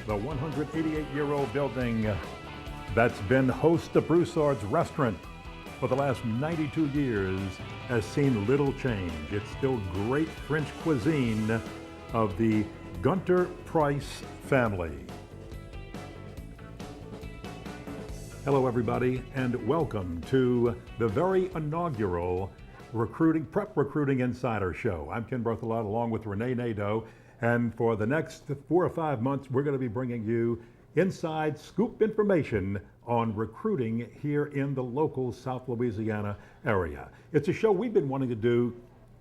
The 188-year-old building that's been host to Broussard's restaurant for the last 92 years has seen little change. It's still great French cuisine of the Gunter Price family. Hello everybody, and welcome to the very inaugural Prep Recruiting Insider Show. I'm Ken Berthelot along with Rene Nadeau, and for the next 4 or 5 months we're going to be bringing you inside scoop information on recruiting here in the local South Louisiana area. It's a show we've been wanting to do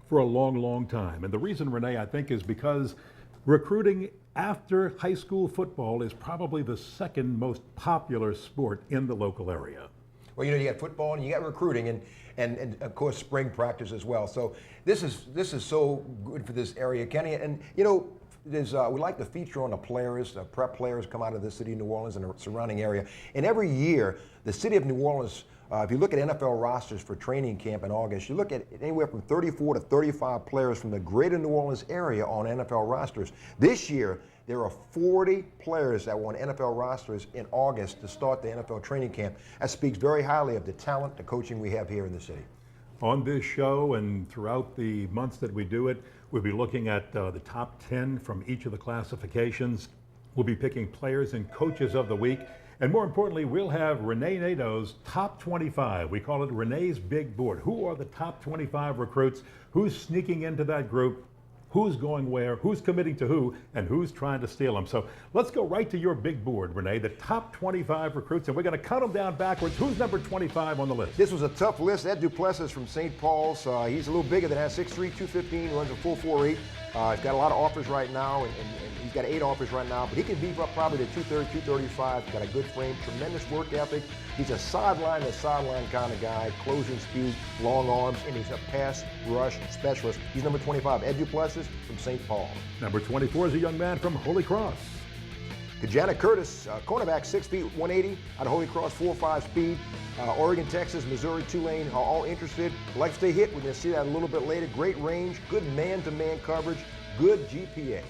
for a long time, and the reason, Rene, I think is because recruiting after high school football is probably the second most popular sport in the local area. Well, you know, you got football and you got recruiting and of course spring practice as well. So this is so good for this area, Kenny. And you know, we like to feature on the players, the prep players come out of the city of New Orleans and the surrounding area. And every year, the city of New Orleans, if you look at NFL rosters for training camp in August, you look at anywhere from 34 to 35 players from the greater New Orleans area on NFL rosters. This year, there are 40 players that were on NFL rosters in August to start the NFL training camp. That speaks very highly of the talent, the coaching we have here in the city. On this show and throughout the months that we do it, we'll be looking at the top 10 from each of the classifications. We'll be picking players and coaches of the week. And more importantly, we'll have Rene Nadeau's top 25. We call it Rene's Big Board. Who are the top 25 recruits? Who's sneaking into that group? Who's going where, who's committing to who, and who's trying to steal them. So let's go right to your big board, Rene, the top 25 recruits, and we're going to count them down backwards. Who's number 25 on the list? This was a tough list. Ed Duplessis from St. Paul's. He's a little bigger than that, 6'3", 215, runs a full 4.8. He's got a lot of offers right now, and he's got 8 offers right now, but he can beef up probably to 230, 235. Got a good frame, tremendous work ethic. He's a sideline kind of guy, closing speed, long arms, and he's a pass rush specialist. He's number 25, Ed Duplessis from St. Paul. Number 24 is a young man from Holy Cross. Kajana Curtis, cornerback, 6 feet, 180, out of Holy Cross, 4.5 speed. Oregon, Texas, Missouri, Tulane are all interested. Like to stay hit, we're going to see that a little bit later. Great range, good man-to-man coverage, good GPA.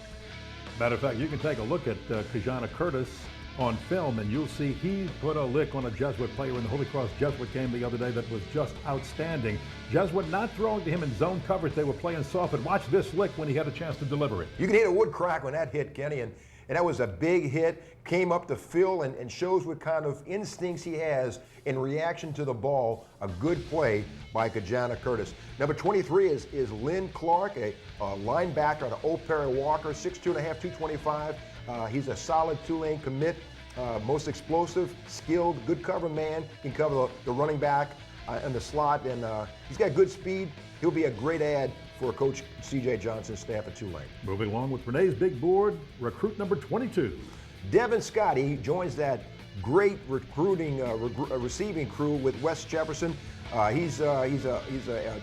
Matter of fact, you can take a look at Kajana Curtis on film, and you'll see he put a lick on a Jesuit player in the Holy Cross Jesuit game the other day that was just outstanding. Jesuit not throwing to him in zone coverage. They were playing soft, and watch this lick when he had a chance to deliver it. You can hear the wood crack when that hit, Kenny, and that was a big hit. Came up the field and shows what kind of instincts he has in reaction to the ball. A good play by Kajana Curtis. Number 23 is Lynn Clark, a linebacker out of Old Perry Walker, 6'2.5", 225. He's a solid Tulane commit, most explosive, skilled, good cover man. Can cover the running back in the slot, and he's got good speed. He'll be a great add for Coach C.J. Johnson's staff at Tulane. Moving along with Rene's big board, recruit number 22. Devin Scott, he joins that great recruiting receiving crew with Wes Jefferson. He's a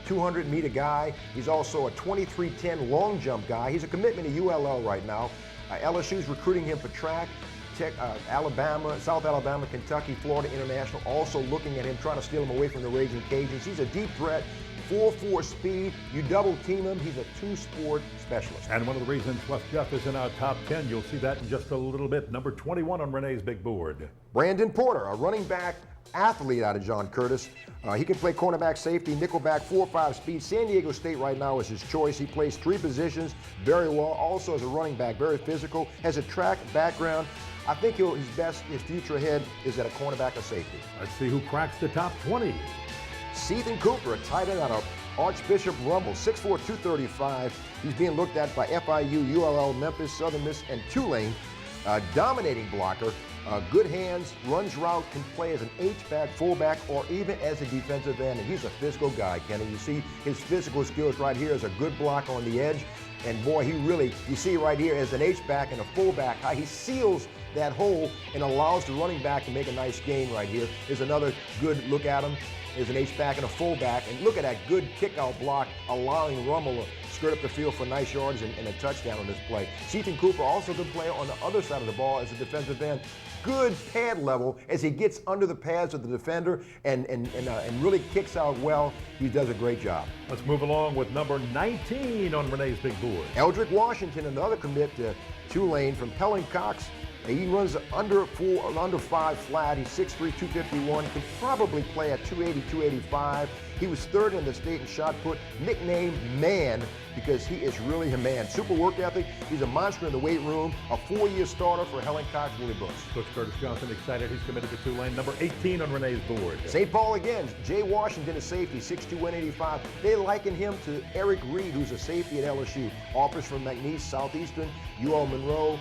200-meter guy. He's also a 23-10 long jump guy. He's a commitment to ULL right now. LSU's recruiting him for track. Alabama, South Alabama, Kentucky, Florida International also looking at him, trying to steal him away from the Raging Cajuns. He's a deep threat, 4.4 speed. You double team him, he's a two-sport specialist. And one of the reasons Wes Jeff is in our top 10, you'll see that in just a little bit. Number 21 on Rene's big board. Brandon Porter, a running back athlete out of John Curtis. He can play cornerback, safety, nickelback, 4.5 speed. San Diego State right now is his choice. He plays 3 positions very well. Also as a running back, very physical, has a track background. I think his future ahead is at a cornerback or safety. Let's see who cracks the top 20. Sethan Cooper, a tight end out of Archbishop Rumble, 6'4", 235. He's being looked at by FIU, ULL, Memphis, Southern Miss, and Tulane. Dominating blocker, good hands, runs route, can play as an H-back, fullback, or even as a defensive end. And he's a physical guy, Kenny. You see his physical skills right here as a good blocker on the edge. And boy, you see right here as an H-back and a fullback, how he seals that hole and allows the running back to make a nice gain right here. Here's another good look at him. There's an H-back and a fullback. And look at that good kick-out block, allowing Rummel to skirt up the field for nice yards and a touchdown on this play. Sethan Cooper also good player on the other side of the ball as a defensive end. Good pad level as he gets under the pads of the defender and really kicks out well. He does a great job. Let's move along with number 19 on Rene's big board. Eldrick Washington, another commit to Tulane from Pelham Cox He runs under 5 flat. He's 6'3", 251. Could probably play at 280, 285. He was third in the state in shot put, nicknamed Man because he is really a man. Super work ethic. He's a monster in the weight room. A 4-year starter for Helen Cox Woolly Books. Coach Curtis Johnson excited. He's committed to Tulane. Number 18 on Renee's board. St. Paul again. Jay Washington is safety, 6'2", 185. They liken him to Eric Reed, who's a safety at LSU. Offers from McNeese, Southeastern, UL Monroe,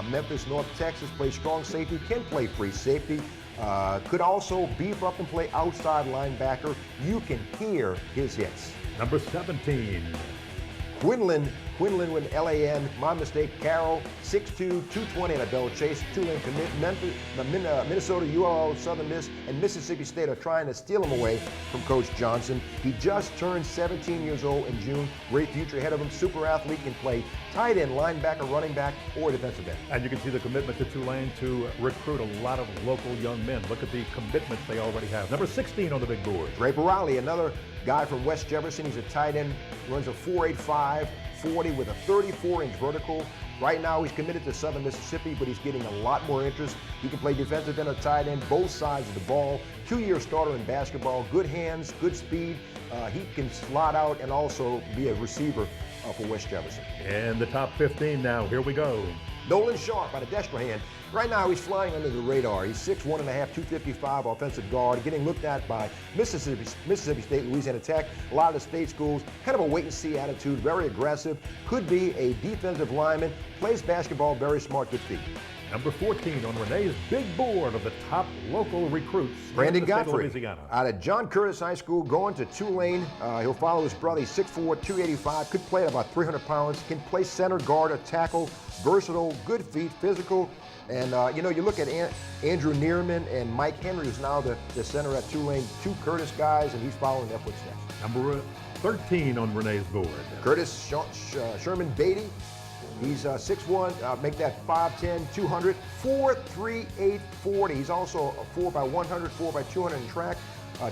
Memphis, North Texas. Plays strong safety. Can play free safety. Could also beef up and play outside linebacker. You can hear his hits. Number 17. Quinlan with LAN, my mistake, Carroll, 6'2", 220 at a Bell Chase. Tulane commit. Minnesota, UL, Southern Miss, and Mississippi State are trying to steal him away from Coach Johnson. He just turned 17 years old in June. Great future ahead of him. Super athlete, can play tight end, linebacker, running back, or defensive end. And you can see the commitment to Tulane to recruit a lot of local young men. Look at the commitments they already have. Number 16 on the big board. Draper Riley, another guy from West Jefferson. He's a tight end, runs a 4.85 40 with a 34-inch vertical. Right now he's committed to Southern Mississippi, but he's getting a lot more interest. He can play defensive end or tight end, both sides of the ball. 2-year starter in basketball, good hands, good speed. He can slot out and also be a receiver for West Jefferson. And the top 15 now, here we go. Nolan Sharp out of Destrehan. Right now he's flying under the radar. He's 6'1.5", 255 offensive guard, getting looked at by Mississippi State, Louisiana Tech, a lot of the state schools. Kind of a wait-and-see attitude, very aggressive. Could be a defensive lineman, plays basketball, very smart, good feet. Number 14 on Renee's big board of the top local recruits. Brandon in the state of Godfrey Louisiana. out of John Curtis High School, going to Tulane. He'll follow his brother. He's 6'4", 285. Could play at about 300 pounds. Can play center, guard, or tackle. Versatile, good feet, physical. And, you look at Andrew Neerman and Mike Henry, who's now the center at Tulane. 2 Curtis guys, and he's following their footsteps. Number 13 on Renee's board. Curtis Sherman Beatty. He's 6'1", make that 5'10", 200, 4'3", 40. He's also a 4x100, 4x200 in track.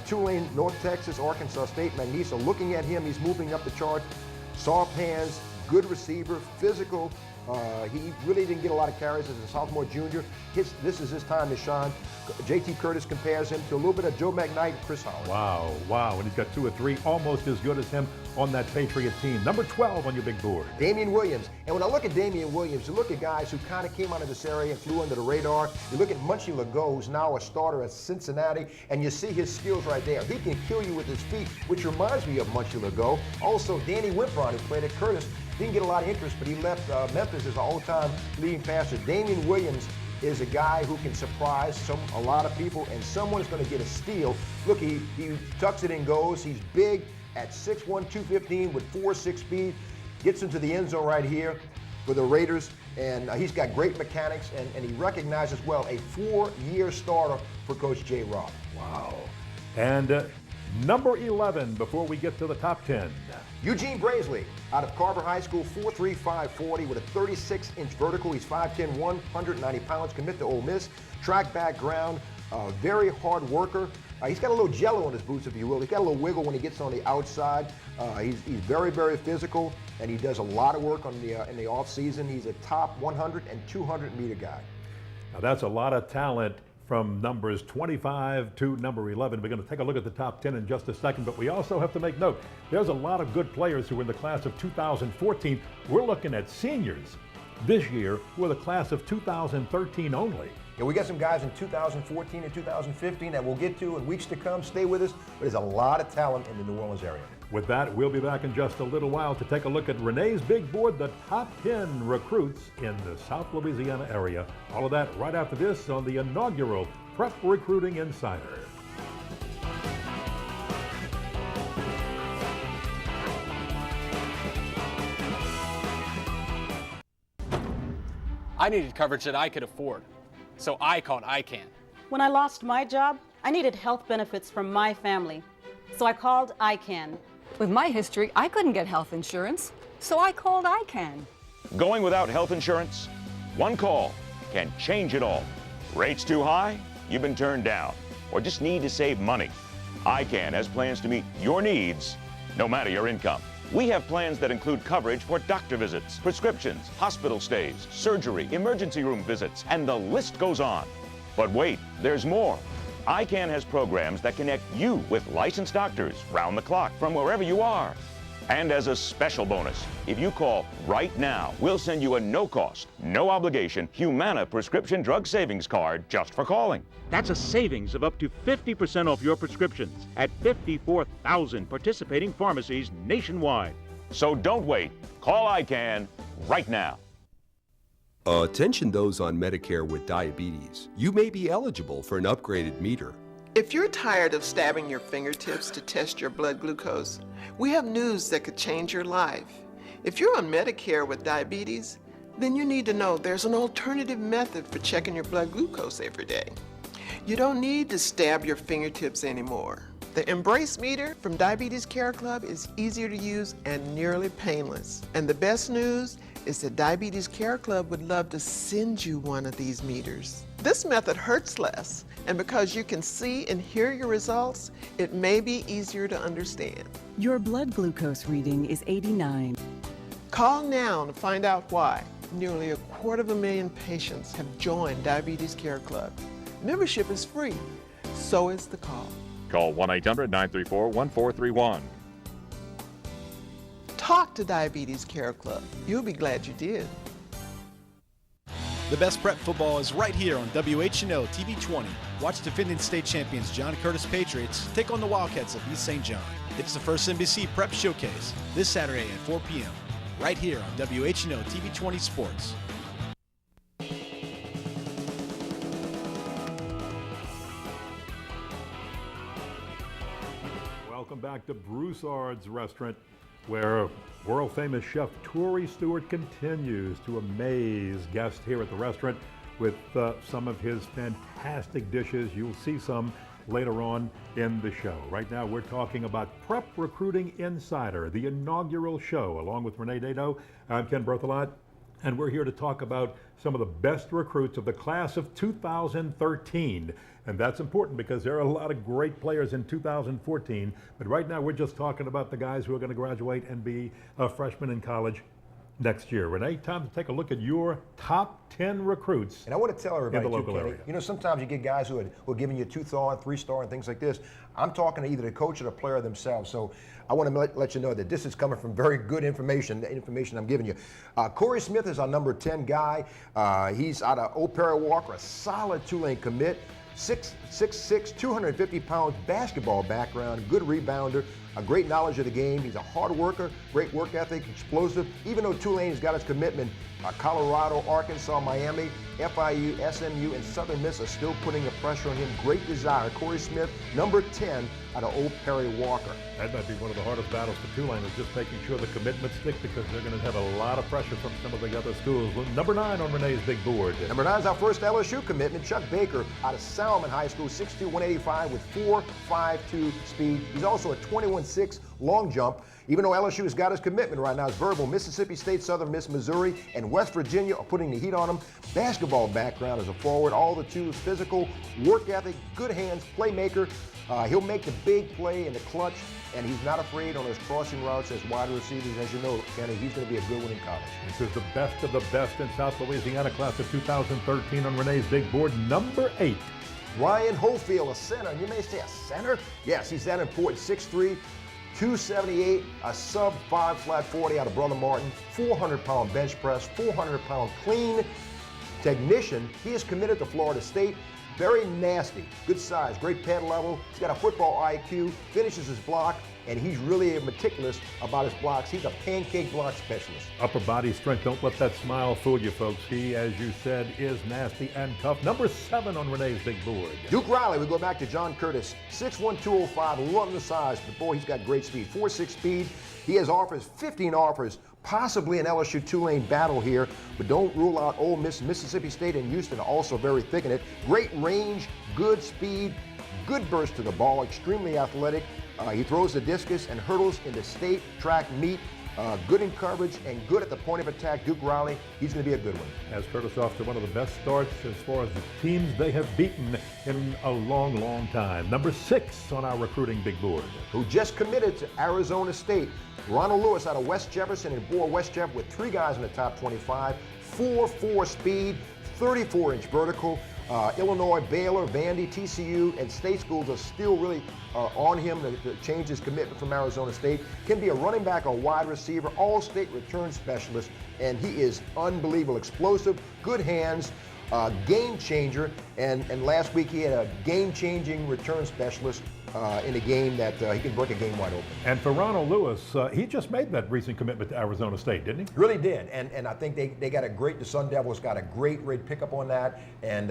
Tulane, North Texas, Arkansas State, McNeese are looking at him. He's moving up the chart. Soft hands, good receiver, physical. He really didn't get a lot of carries as a sophomore, junior. This is his time to shine. J.T. Curtis compares him to a little bit of Joe McKnight and Chris Howard. Wow. And he's got 2 or 3 almost as good as him on that Patriot team. Number 12 on your big board. Damian Williams. And when I look at Damian Williams, you look at guys who kind of came out of this area and flew under the radar. You look at Munchie Legault, who's now a starter at Cincinnati, and you see his skills right there. He can kill you with his feet, which reminds me of Munchie Legault. Also, Danny Wimpron, who played at Curtis, didn't get a lot of interest, but he left Memphis as an all-time leading passer. Damian Williams is a guy who can surprise a lot of people, and someone's going to get a steal. Look, he tucks it and goes. He's big at 6'1", 215 with 4.6 speed. Gets into the end zone right here for the Raiders, and he's got great mechanics, and he recognizes well a 4-year starter for Coach Jay Robb. Wow. And number 11 before we get to the top 10. Eugene Braisley out of Carver High School, 4'3", 540 with a 36-inch vertical. He's 5'10", 190 pounds, commit to Ole Miss. Track background, very hard worker. He's got a little jello on his boots, if you will. He's got a little wiggle when he gets on the outside. He's very, very physical, and he does a lot of work in the off season. He's a top 100 and 200 meter guy. Now that's a lot of talent from numbers 25 to number 11. We're going to take a look at the top 10 in just a second, but we also have to make note, there's a lot of good players who are in the class of 2014. We're looking at seniors this year who are the class of 2013 only. Yeah, we got some guys in 2014 and 2015 that we'll get to in weeks to come. Stay with us. But there's a lot of talent in the New Orleans area. With that, we'll be back in just a little while to take a look at Renee's big board, the top 10 recruits in the South Louisiana area. All of that right after this on the inaugural Prep Recruiting Insider. I needed coverage that I could afford, so I called ICANN. When I lost my job, I needed health benefits from my family, so I called ICANN. With my history, I couldn't get health insurance, so I called ICANN. Going without health insurance? One call can change it all. Rates too high? You've been turned down, or just need to save money. ICANN has plans to meet your needs, no matter your income. We have plans that include coverage for doctor visits, prescriptions, hospital stays, surgery, emergency room visits, and the list goes on. But wait, there's more. ICANN has programs that connect you with licensed doctors round the clock from wherever you are. And as a special bonus, if you call right now, we'll send you a no-cost, no-obligation Humana prescription drug savings card just for calling. That's a savings of up to 50% off your prescriptions at 54,000 participating pharmacies nationwide. So don't wait. Call ICANN right now. Attention those on Medicare with diabetes. You may be eligible for an upgraded meter. If you're tired of stabbing your fingertips to test your blood glucose, we have news that could change your life. If you're on Medicare with diabetes, then you need to know there's an alternative method for checking your blood glucose every day. You don't need to stab your fingertips anymore. The Embrace meter from Diabetes Care Club is easier to use and nearly painless. And the best news is that Diabetes Care Club would love to send you one of these meters. This method hurts less, and because you can see and hear your results, it may be easier to understand. Your blood glucose reading is 89. Call now to find out why. Nearly 250,000 patients have joined Diabetes Care Club. Membership is free, so is the call. Call 1-800-934-1431. Talk to Diabetes Care Club. You'll be glad you did. The best prep football is right here on WHNO-TV20. Watch defending state champions John Curtis Patriots take on the Wildcats of East St. John. It's the first NBC Prep Showcase this Saturday at 4 p.m. right here on WHNO-TV20 Sports. Welcome back to Broussard's Restaurant, where world-famous chef Torrey Stewart continues to amaze guests here at the restaurant with some of his fantastic dishes. You'll see some later on in the show. Right now, we're talking about Prep Recruiting Insider, the inaugural show, along with Rene Nadeau. I'm Ken Berthelot, and we're here to talk about some of the best recruits of the class of 2013. And that's important because there are a lot of great players in 2014. But right now, we're just talking about the guys who are going to graduate and be freshmen in college next year. Rene, time to take a look at your top 10 recruits. And I want to tell everybody, in the local Kenny, area. you know, sometimes you get guys who are giving you 2-star and 3-star and things like this. I'm talking to either the coach or the player themselves. So I want to let you know that this is coming from very good information, the information I'm giving you. Corey Smith is our number 10 guy. He's out of Old Perry Walker, a solid Tulane commit. 6'6", 250 pounds, basketball background, good rebounder, a great knowledge of the game. He's a hard worker, great work ethic, explosive. Even though Tulane has got his commitment, Colorado, Arkansas, Miami, FIU, SMU, and Southern Miss are still putting the pressure on him. Great desire. Corey Smith, number 10 out of Old Perry Walker. That might be one of the hardest battles for Tulane, is just making sure the commitments stick, because they're going to have a lot of pressure from some of the other schools. Number 9 on Renee's big board. Number 9 is our first LSU commitment, Chuck Baker out of Salmon High School, 6'2", 185 with 4.52 speed. He's also a 21.6 long jump. Even though LSU has got his commitment right now, it's verbal. Mississippi State, Southern Miss, Missouri, and West Virginia are putting the heat on him. Basketball background as a forward, all the tools, physical, work ethic, good hands, playmaker. He'll make the big play in the clutch, and he's not afraid on his crossing routes as wide receivers. As you know, Kenny, he's going to be a good one in college. This is the best of the best in South Louisiana, class of 2013 on Rene's big board. Number 8. Ryan Hofield, a center. And you may say, a center? Yes, he's that important. 6'3", 278, a sub 5 flat 40 out of Brother Martin, 400-pound bench press, 400-pound clean technician. He is committed to Florida State. Very nasty, good size, great pad level. He's got a football IQ, finishes his block, and he's really meticulous about his blocks. He's a pancake block specialist. Upper body strength, don't let that smile fool you, folks. He, as you said, is nasty and tough. Number 7 on Rene's big board. Duke Riley, we go back to John Curtis, 6'1", 205, love the size, but boy, he's got great speed, 4.6 speed. He has offers, 15 offers, possibly an LSU Tulane battle here, but don't rule out Ole Miss, Mississippi State, and Houston are also very thick in it. Great range, good speed, good burst to the ball, extremely athletic. He throws the discus and hurdles in the state track meet. good in coverage and good at the point of attack. Duke Riley, he's going to be a good one. As Curtis off to one of the best starts as far as the teams they have beaten in a long, long time. Number 6 on our recruiting big board. Who just committed to Arizona State. Ronald Lewis out of West Jefferson, and boy, West Jeff with 3 guys in the top 25. 4.4 speed, 34-inch vertical. Illinois, Baylor, Vandy, TCU, and state schools are still really on him to change his commitment from Arizona State. Can be a running back or wide receiver, all-state return specialist, and he is unbelievable. Explosive, good hands, game changer, and last week he had a game-changing return specialist in a game that he can break a game wide open. And for Ronald Lewis, he just made that recent commitment to Arizona State, didn't he? Really did, and I think they got the Sun Devils got a great pickup on that. And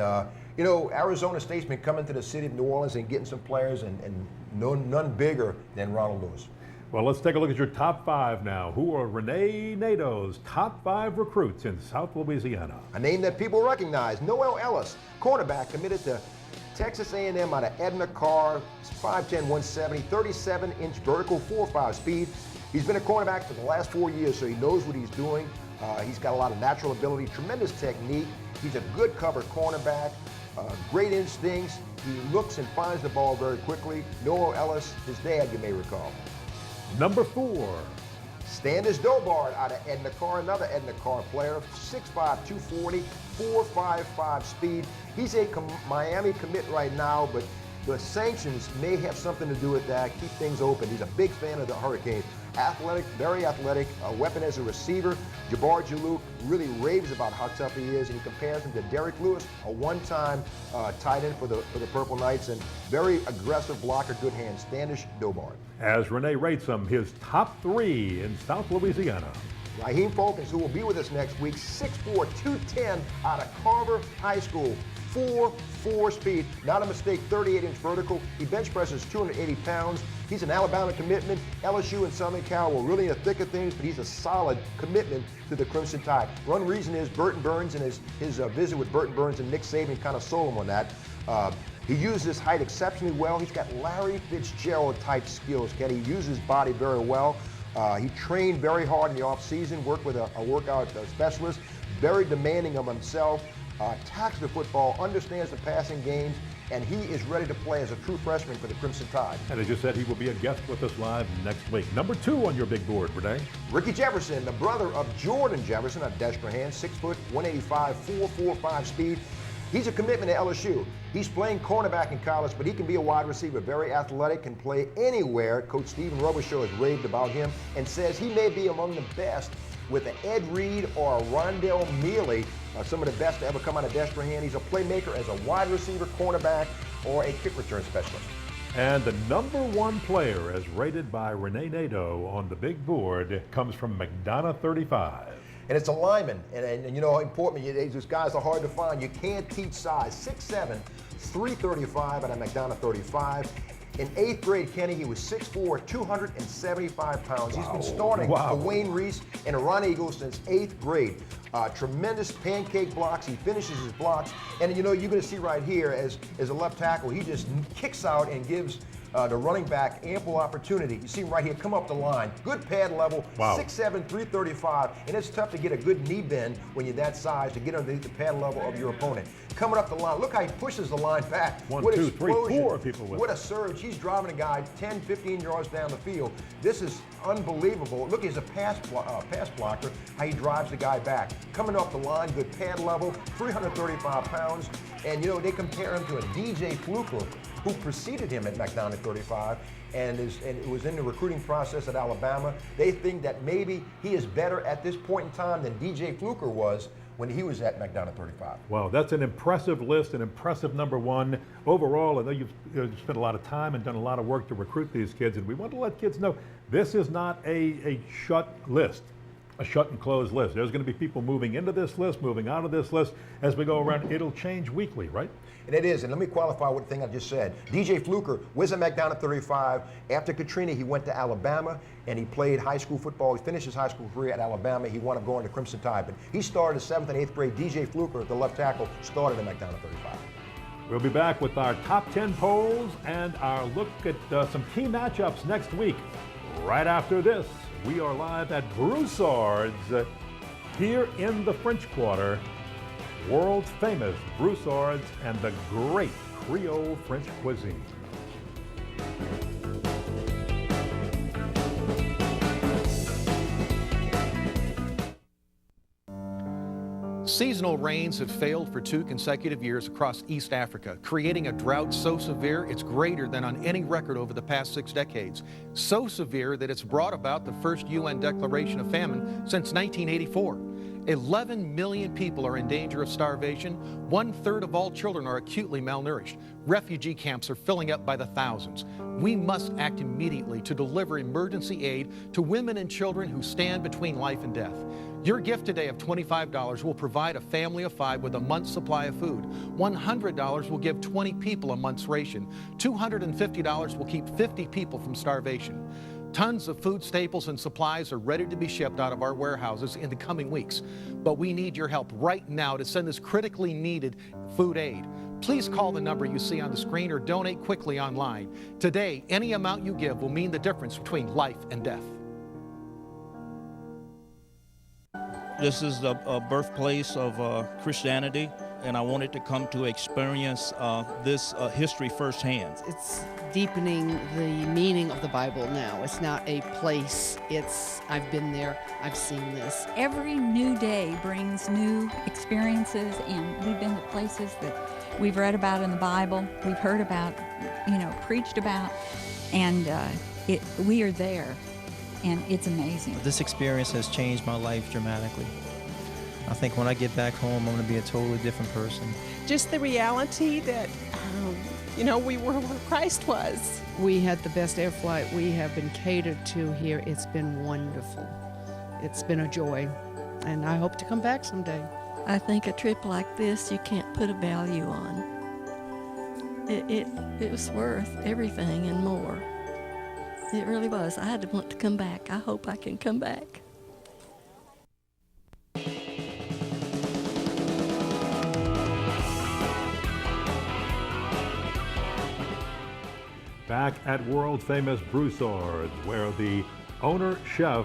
you know, Arizona State's been coming to the city of New Orleans and getting some players, and none bigger than Ronald Lewis. Well, let's take a look at your top 5 now. Who are Rene Nadeau's top 5 recruits in South Louisiana? A name that people recognize, Noel Ellis, cornerback, committed to Texas A&M out of Edna Carr, 5'10", 170, 37-inch vertical, 4.5 speed. He's been a cornerback for the last 4 years, so he knows what he's doing. He's got a lot of natural ability, tremendous technique. He's a good cover cornerback, great instincts. He looks and finds the ball very quickly. Noel Ellis, his dad, you may recall. Number 4. Standish Dobard out of Edna Carr, another Edna Carr player, 6'5", 240, 4.55 speed. He's a Miami commit right now, but the sanctions may have something to do with that. Keep things open. He's a big fan of the Hurricanes. Athletic, very athletic, a weapon as a receiver. Jabbar Jaluk really raves about how tough he is, and he compares him to Derek Lewis, a one-time tight end for the Purple Knights, and very aggressive blocker, good hands. Standish Dobard. As Rene rates him, his top 3 in South Louisiana. Raheem Folkens, who will be with us next week, 6'4", 210 out of Carver High School. 4.4 speed, not a mistake, 38-inch vertical. He bench presses 280 pounds. He's an Alabama commitment. LSU and Southern Cal were really in the thick of things, but he's a solid commitment to the Crimson Tide. One reason is Burton Burns and his visit with Burton Burns and Nick Saban kind of sold him on that. He used his height exceptionally well. He's got Larry Fitzgerald-type skills, Ken. He uses his body very well. He trained very hard in the offseason, worked with a workout specialist, very demanding of himself. Attacks the football, understands the passing games, and he is ready to play as a true freshman for the Crimson Tide. And as you said, he will be a guest with us live next week. Number 2 on your big board, Rene. Ricky Jefferson, the brother of Jordan Jefferson, a desperate hand, 6', 185, 4.45 speed. He's a commitment to LSU. He's playing cornerback in college, but he can be a wide receiver, very athletic, can play anywhere. Coach Stephen Robichaux has raved about him and says he may be among the best with an Ed Reed or a Rondell Mealy, some of the best to ever come out of Destrehan. He's a playmaker as a wide receiver, cornerback, or a kick return specialist. And the number 1 player, as rated by Rene Nadeau on the big board, comes from McDonough 35. And it's a lineman, and you know, important, these guys are hard to find. You can't teach size. 6'7", 335 at a McDonough 35. In 8th grade, Kenny, he was 6'4", 275 pounds. Wow. He's been starting for Wayne Reese and Ron Eagles since 8th grade. Tremendous pancake blocks. He finishes his blocks. And, you know, you're going to see right here as a left tackle, he just kicks out and gives the running back ample opportunity. You see him right here, come up the line. Good pad level, 6'7", 335. And it's tough to get a good knee bend when you're that size to get underneath the pad level of your opponent. Coming up the line, look how he pushes the line back. 1, 2, 3, 4 people with What a surge. He's driving a guy 10, 15 yards down the field. This is unbelievable. Look, he's a pass blocker, how he drives the guy back. Coming off the line, good pad level, 335 pounds. And, you know, they compare him to a DJ Fluker, who preceded him at McDonough 35 and it was in the recruiting process at Alabama. They think that maybe he is better at this point in time than DJ Fluker was when he was at McDonough 35. Wow, that's an impressive list, an impressive number 1. Overall, I know you've spent a lot of time and done a lot of work to recruit these kids, and we want to let kids know this is not a shut list, a shut and closed list. There's going to be people moving into this list, moving out of this list as we go around. It'll change weekly, right? And it is, and let me qualify what the thing I just said. DJ Fluker was at McDonough 35. After Katrina, he went to Alabama, and he played high school football. He finished his high school career at Alabama. He wound up going to Crimson Tide, but he started 7th and 8th grade. DJ Fluker, the left tackle, started at McDonough 35. We'll be back with our top 10 polls and our look at some key matchups next week, right after this. We are live at Broussard's here in the French Quarter. World famous Broussard's and the great Creole French cuisine. Seasonal rains have failed for 2 consecutive years across East Africa, creating a drought so severe it's greater than on any record over the past 6 decades. So severe that it's brought about the first UN declaration of famine since 1984. 11 million people are in danger of starvation. 1/3 of all children are acutely malnourished. Refugee camps are filling up by the thousands. We must act immediately to deliver emergency aid to women and children who stand between life and death. Your gift today of $25 will provide a family of 5 with a month's supply of food. $100 will give 20 people a month's ration. $250 will keep 50 people from starvation. Tons of food staples and supplies are ready to be shipped out of our warehouses in the coming weeks. But we need your help right now to send this critically needed food aid. Please call the number you see on the screen or donate quickly online. Today, any amount you give will mean the difference between life and death. This is the birthplace of Christianity, and I wanted to come to experience this history firsthand. It's deepening the meaning of the Bible now. It's not a place, I've been there, I've seen this. Every new day brings new experiences, and we've been to places that we've read about in the Bible, we've heard about, preached about, and we are there. And it's amazing. This experience has changed my life dramatically. I think when I get back home, I'm going to be a totally different person. Just the reality that, we were where Christ was. We had the best air flight. We have been catered to here. It's been wonderful. It's been a joy, and I hope to come back someday. I think a trip like this, you can't put a value on. It was worth everything and more. It really was. I had to want to come back. I hope I can come back. Back at world famous Broussard's, where the owner chef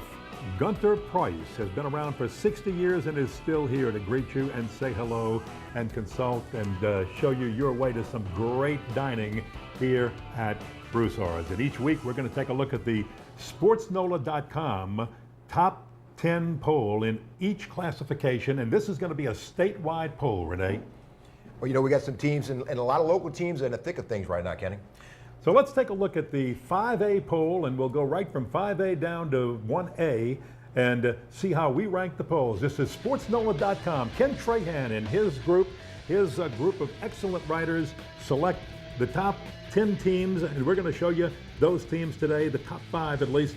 Gunter Price has been around for 60 years and is still here to greet you and say hello and consult and show you your way to some great dining here at Broussard's. And each week we're going to take a look at the sportsnola.com top 10 poll in each classification, and this is going to be a statewide poll, Rene. Well, we got some teams and a lot of local teams in the thick of things right now, Kenny. So let's take a look at the 5A poll, and we'll go right from 5A down to 1A and see how we rank the polls. This is sportsnola.com. Ken Trahan and his group of excellent writers select the top 10 teams, and we're going to show you those teams today, the top 5 at least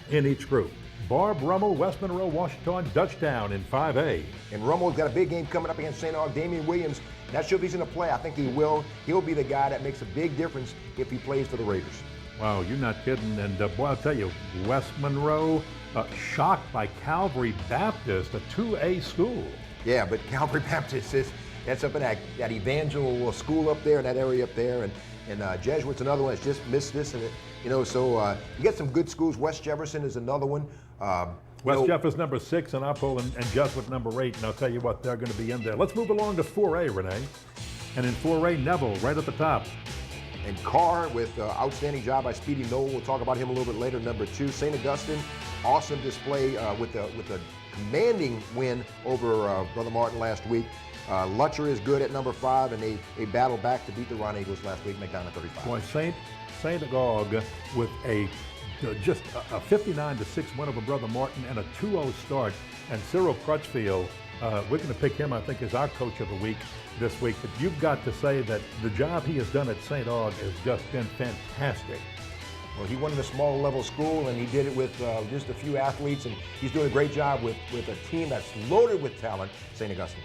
in each group. Barb Rummel, West Monroe, Washington, Dutchtown in 5A. And Rummel's got a big game coming up against St. Aug. Damian Williams, not sure if he's going to play. I think he will. He'll be the guy that makes a big difference if he plays for the Raiders. Wow, you're not kidding. And boy, I'll tell you, West Monroe, shocked by Calvary Baptist, a 2A school. Yeah, but Calvary Baptist that's up in that evangelical school up there in that area up there. And Jesuits, another one that's just missed this. And so you get some good schools. West Jefferson is another one. West Jefferson number 6 in our poll, and Jesuit number 8. And I'll tell you what, they're going to be in there. Let's move along to 4A, Renee. And in 4A, Neville right at the top. And Carr with outstanding job by Speedy Noel. We'll talk about him a little bit later. Number 2, St. Augustine, awesome display with a commanding win over Brother Martin last week. Lutcher is good at number 5, and they battled back to beat the Ron Eagles last week, make down to 35. Boy, St. Aug with just a 59-6 win over Brother Martin and a 2-0 start. And Cyril Crutchfield, we're going to pick him, I think, as our coach of the week this week. But you've got to say that the job he has done at St. Aug has just been fantastic. Well, he won in a smaller level school, and he did it with just a few athletes, and he's doing a great job with a team that's loaded with talent, St. Augustine.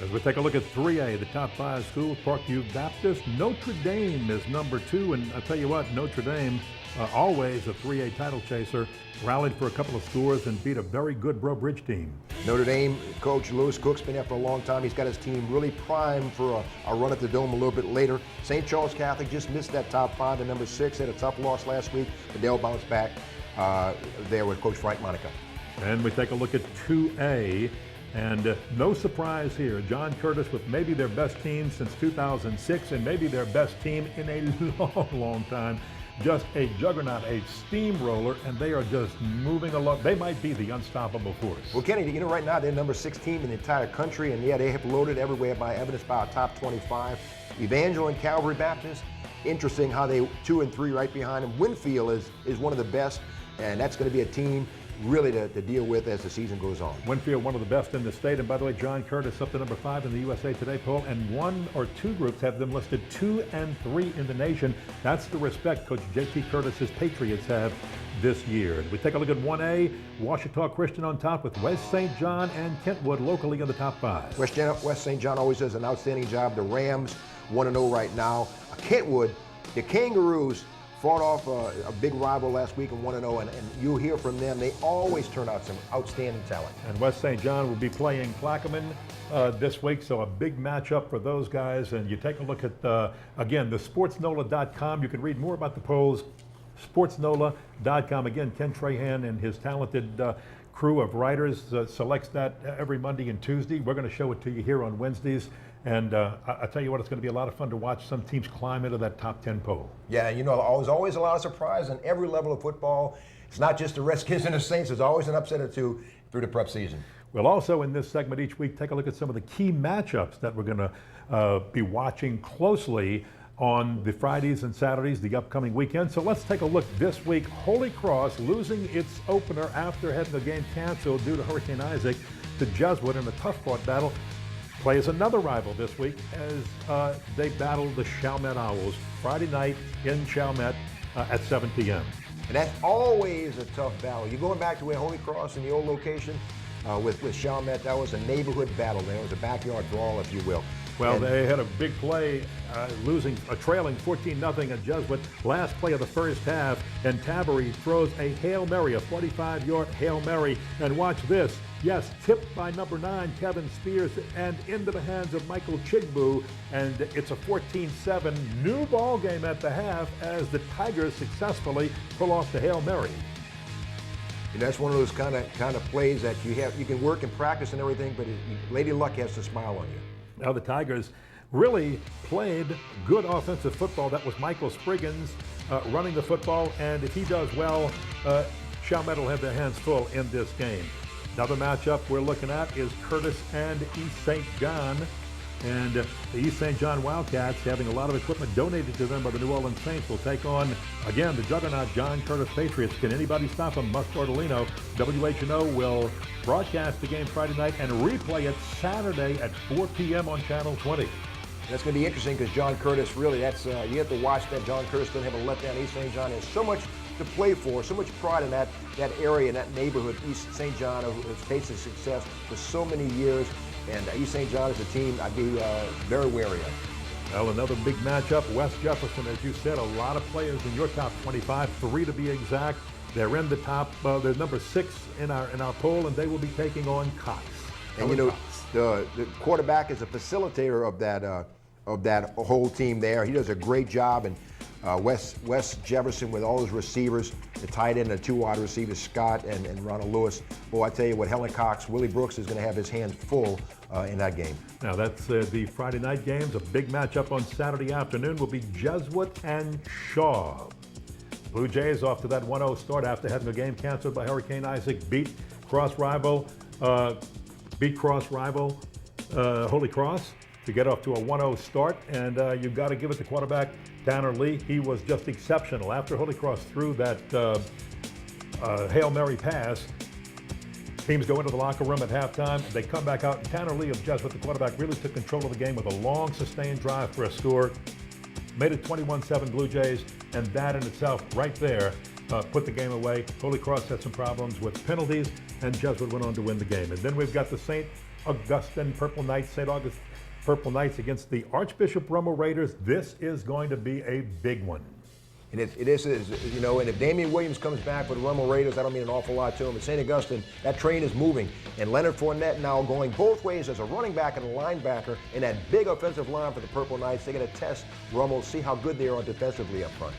As we take a look at 3A, the top 5 schools, Parkview Baptist. Notre Dame is number 2, and I'll tell you what, Notre Dame, always a 3A title chaser, rallied for a couple of scores and beat a very good Breaux Bridge team. Notre Dame coach Lewis Cook's been there for a long time. He's got his team really primed for a run at the Dome a little bit later. St. Charles Catholic just missed that top 5 at number 6, had a tough loss last week, but they'll bounce back. there with Coach Frank Monica. And we take a look at 2A. And no surprise here, John Curtis with maybe their best team since 2006 and maybe their best team in a long, long time. Just a juggernaut, a steamroller, and they are just moving along. They might be the unstoppable force. Well, Kenny, you know, right now they're number 16 in the entire country, and yeah, they have loaded everywhere by evidence by a top 25. Evangel and Calvary Baptist, interesting how they 2 and 3 right behind them. Winfield is one of the best, and that's going to be a team really to deal with as the season goes on. Winfield, one of the best in the state, and by the way, John Curtis up to number 5 in the USA Today poll, and 1 or 2 groups have them listed 2 and 3 in the nation. That's the respect Coach J.T. Curtis's Patriots have this year. We take a look at 1A, Ouachita Christian on top with West St. John and Kentwood locally in the top 5. West St. John always does an outstanding job. The Rams 1-0 right now. Kentwood, the Kangaroos, fought off a big rival last week and 1-0, and you'll hear from them. They always turn out some outstanding talent. And West St. John will be playing Plaquemine this week, so a big matchup for those guys. And you take a look at, again, the sportsnola.com. You can read more about the polls, sportsnola.com. Again, Ken Trahan and his talented crew of writers selects that every Monday and Tuesday. We're going to show it to you here on Wednesdays. And I tell you what, it's going to be a lot of fun to watch some teams climb into that top 10 poll. Yeah, you know, there's always a lot of surprise on every level of football. It's not just the Redskins and the Saints. There's always an upset or two through the prep season. We'll also, in this segment each week, take a look at some of the key matchups that we're going to be watching closely on the Fridays and Saturdays, the upcoming weekend. So let's take a look this week. Holy Cross losing its opener after having the game canceled due to Hurricane Isaac to Jesuit in a tough-fought battle. Plays another rival this week as they battle the Chalmette Owls Friday night in Chalmette at 7 p.m. And that's always a tough battle. You're going back to where Holy Cross in the old location with Chalmette, that was a neighborhood battle there. It was a backyard brawl, if you will. Well, they had a big play, trailing 14-0 at Jesuit. Last play of the first half, and Tabery throws a Hail Mary, a 45-yard Hail Mary. And watch this. Yes, tipped by number 9, Kevin Spears, and into the hands of Michael Chigbu. And it's a 14-7 new ball game at the half as the Tigers successfully pull off the Hail Mary. And that's one of those kind of plays that you can work and practice and everything, but Lady Luck has to smile on you. Now the Tigers really played good offensive football. That was Michael Spriggans running the football, and if he does well, Chalmette will have their hands full in this game. Another matchup we're looking at is Curtis and East St. John. And the East St. John Wildcats, having a lot of equipment donated to them by the New Orleans Saints, will take on, again, the juggernaut John Curtis Patriots. Can anybody stop them? Musk Ortolino. WHNO will broadcast the game Friday night and replay it Saturday at 4 p.m. on Channel 20. That's going to be interesting because John Curtis, really, that's you have to watch that. John Curtis doesn't have a letdown. East St. John has so much to play for, so much pride in that area, in that neighborhood. East St. John has tasted success for so many years. And East St. John is a team I'd be very wary of. Well, another big matchup. West Jefferson, as you said, a lot of players in your top 25, 3 to be exact. They're in the top, they're number 6 in our poll, and they will be taking on Cox. And you know, the quarterback is a facilitator of that whole team there. He does a great job. And West Jefferson with all his receivers, the tight end and the 2 wide receivers, Scott and Ronald Lewis. Boy, I tell you what, Helen Cox, Willie Brooks is going to have his hands full in that game. Now that's the Friday night games. A big matchup on Saturday afternoon will be Jesuit and Shaw. Blue Jays off to that 1-0 start after having a game canceled by Hurricane Isaac. Beat cross rival Holy Cross to get off to a 1-0 start, and you've got to give it to quarterback Tanner Lee. He was just exceptional. After Holy Cross threw that Hail Mary pass, teams go into the locker room at halftime. They come back out, and Tanner Lee of Jesuit, the quarterback, really took control of the game with a long, sustained drive for a score. Made it 21-7 Blue Jays, and that in itself, right there, put the game away. Holy Cross had some problems with penalties, and Jesuit went on to win the game. And then we've got the St. Augustine Purple Knights, St. August Purple Knights against the Archbishop Rummel Raiders. This is going to be a big one. And it is, you know, and if Damian Williams comes back for the Rummel Raiders, I don't mean an awful lot to him. At St. Augustine, that train is moving. And Leonard Fournette now going both ways as a running back and a linebacker in that big offensive line for the Purple Knights. They're going to test Rummel, see how good they are defensively up front.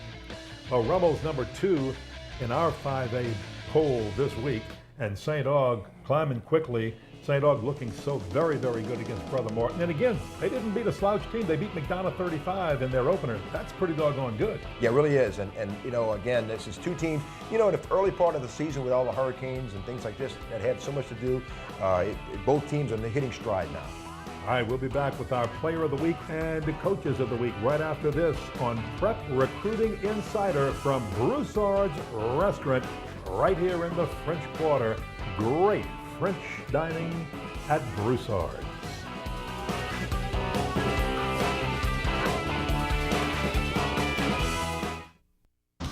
Well, Rummel's number 2 in our 5A poll this week, and St. Aug climbing quickly. St. Aug looking so very, very good against Brother Martin. And again, they didn't beat a slouch team. They beat McDonough 35 in their opener. That's pretty doggone good. Yeah, it really is. And you know, again, this is two teams, you know, in the early part of the season with all the hurricanes and things like this that had so much to do, both teams are hitting stride now. All right, we'll be back with our Player of the Week and Coaches of the Week right after this on Prep Recruiting Insider from Broussard's Restaurant right here in the French Quarter. Great French dining at Broussard's.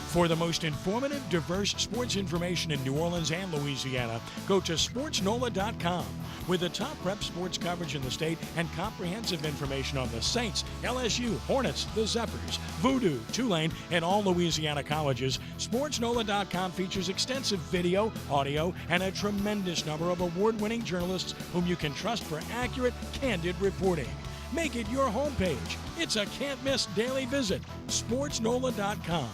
For the most informative, diverse sports information in New Orleans and Louisiana, go to sportsnola.com. With the top prep sports coverage in the state and comprehensive information on the Saints, LSU, Hornets, the Zephyrs, Voodoo, Tulane, and all Louisiana colleges, sportsnola.com features extensive video, audio, and a tremendous number of award-winning journalists whom you can trust for accurate, candid reporting. Make it your homepage. It's a can't-miss daily visit. sportsnola.com.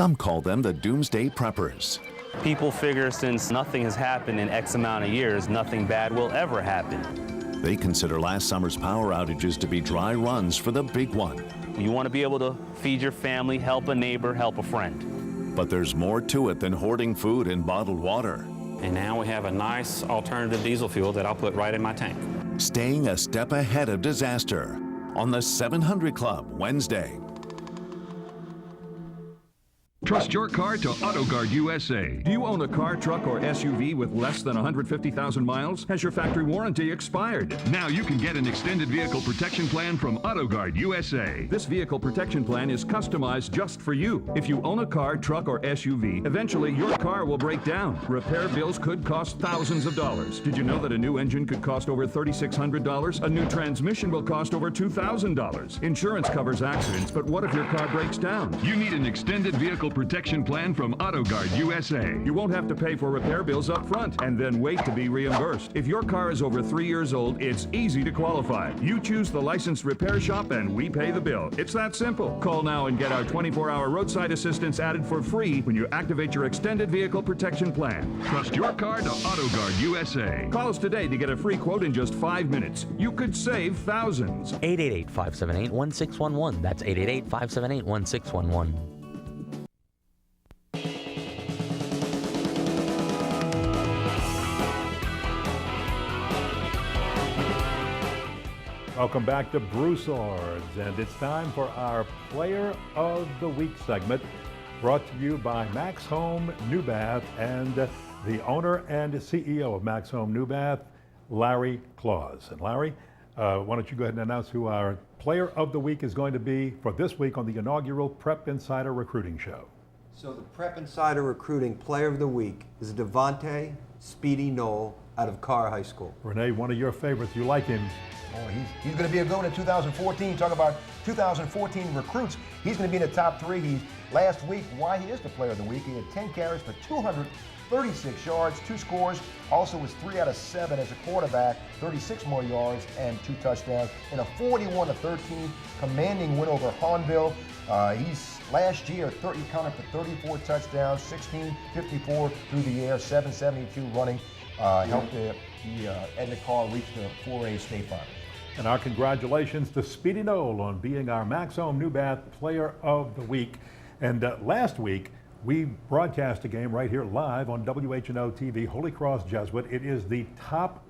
Some call them the Doomsday Preppers. People figure since nothing has happened in X amount of years, nothing bad will ever happen. They consider last summer's power outages to be dry runs for the big one. You want to be able to feed your family, help a neighbor, help a friend. But there's more to it than hoarding food and bottled water. And now we have a nice alternative diesel fuel that I'll put right in my tank. Staying a step ahead of disaster on the 700 Club Wednesday. Trust your car to AutoGuard USA. Do you own a car, truck, or SUV with less than 150,000 miles? Has your factory warranty expired? Now you can get an extended vehicle protection plan from AutoGuard USA. This vehicle protection plan is customized just for you. If you own a car, truck, or SUV, eventually your car will break down. Repair bills could cost thousands of dollars. Did you know that a new engine could cost over $3,600? A new transmission will cost over $2,000. Insurance covers accidents, but what if your car breaks down? You need an extended vehicle protection plan from AutoGuard USA. You won't have to pay for repair bills up front and then wait to be reimbursed. If your car is over 3 years old, it's easy to qualify. You choose the licensed repair shop and we pay the bill. It's that simple. Call now and get our 24-hour roadside assistance added for free when you activate your extended vehicle protection plan. Trust your car to AutoGuard USA. Call us today to get a free quote in just 5 minutes. You could save thousands. 888-578-1611. That's 888-578-1611. Welcome back to Broussard's, and it's time for our Player of the Week segment, brought to you by Max Home New Bath and the owner and CEO of Max Home New Bath, Larry Claus. And Larry, why don't you go ahead and announce who our Player of the Week is going to be for this week on the inaugural Prep Insider Recruiting Show. So the Prep Insider Recruiting Player of the Week is Devontae Speedy Knoll out of Carr High School. Renee, one of your favorites. You like him. Oh, he's going to be a good one in 2014. Talk about 2014 recruits. He's going to be in the top 3. Last week, why he is the Player of the Week, he had 10 carries for 236 yards, 2 scores. Also was 3 out of 7 as a quarterback, 36 more yards and 2 touchdowns in a 41-13 commanding win over Hahnville. He's last year he counted for 34 touchdowns, 1654 through the air, 772 running. Helped Edna Carr reach the 4A state final. And our congratulations to Speedy Knoll on being our Max Home New Bath Player of the Week. And last week, we broadcast a game right here live on WHNO-TV, Holy Cross Jesuit. It is the top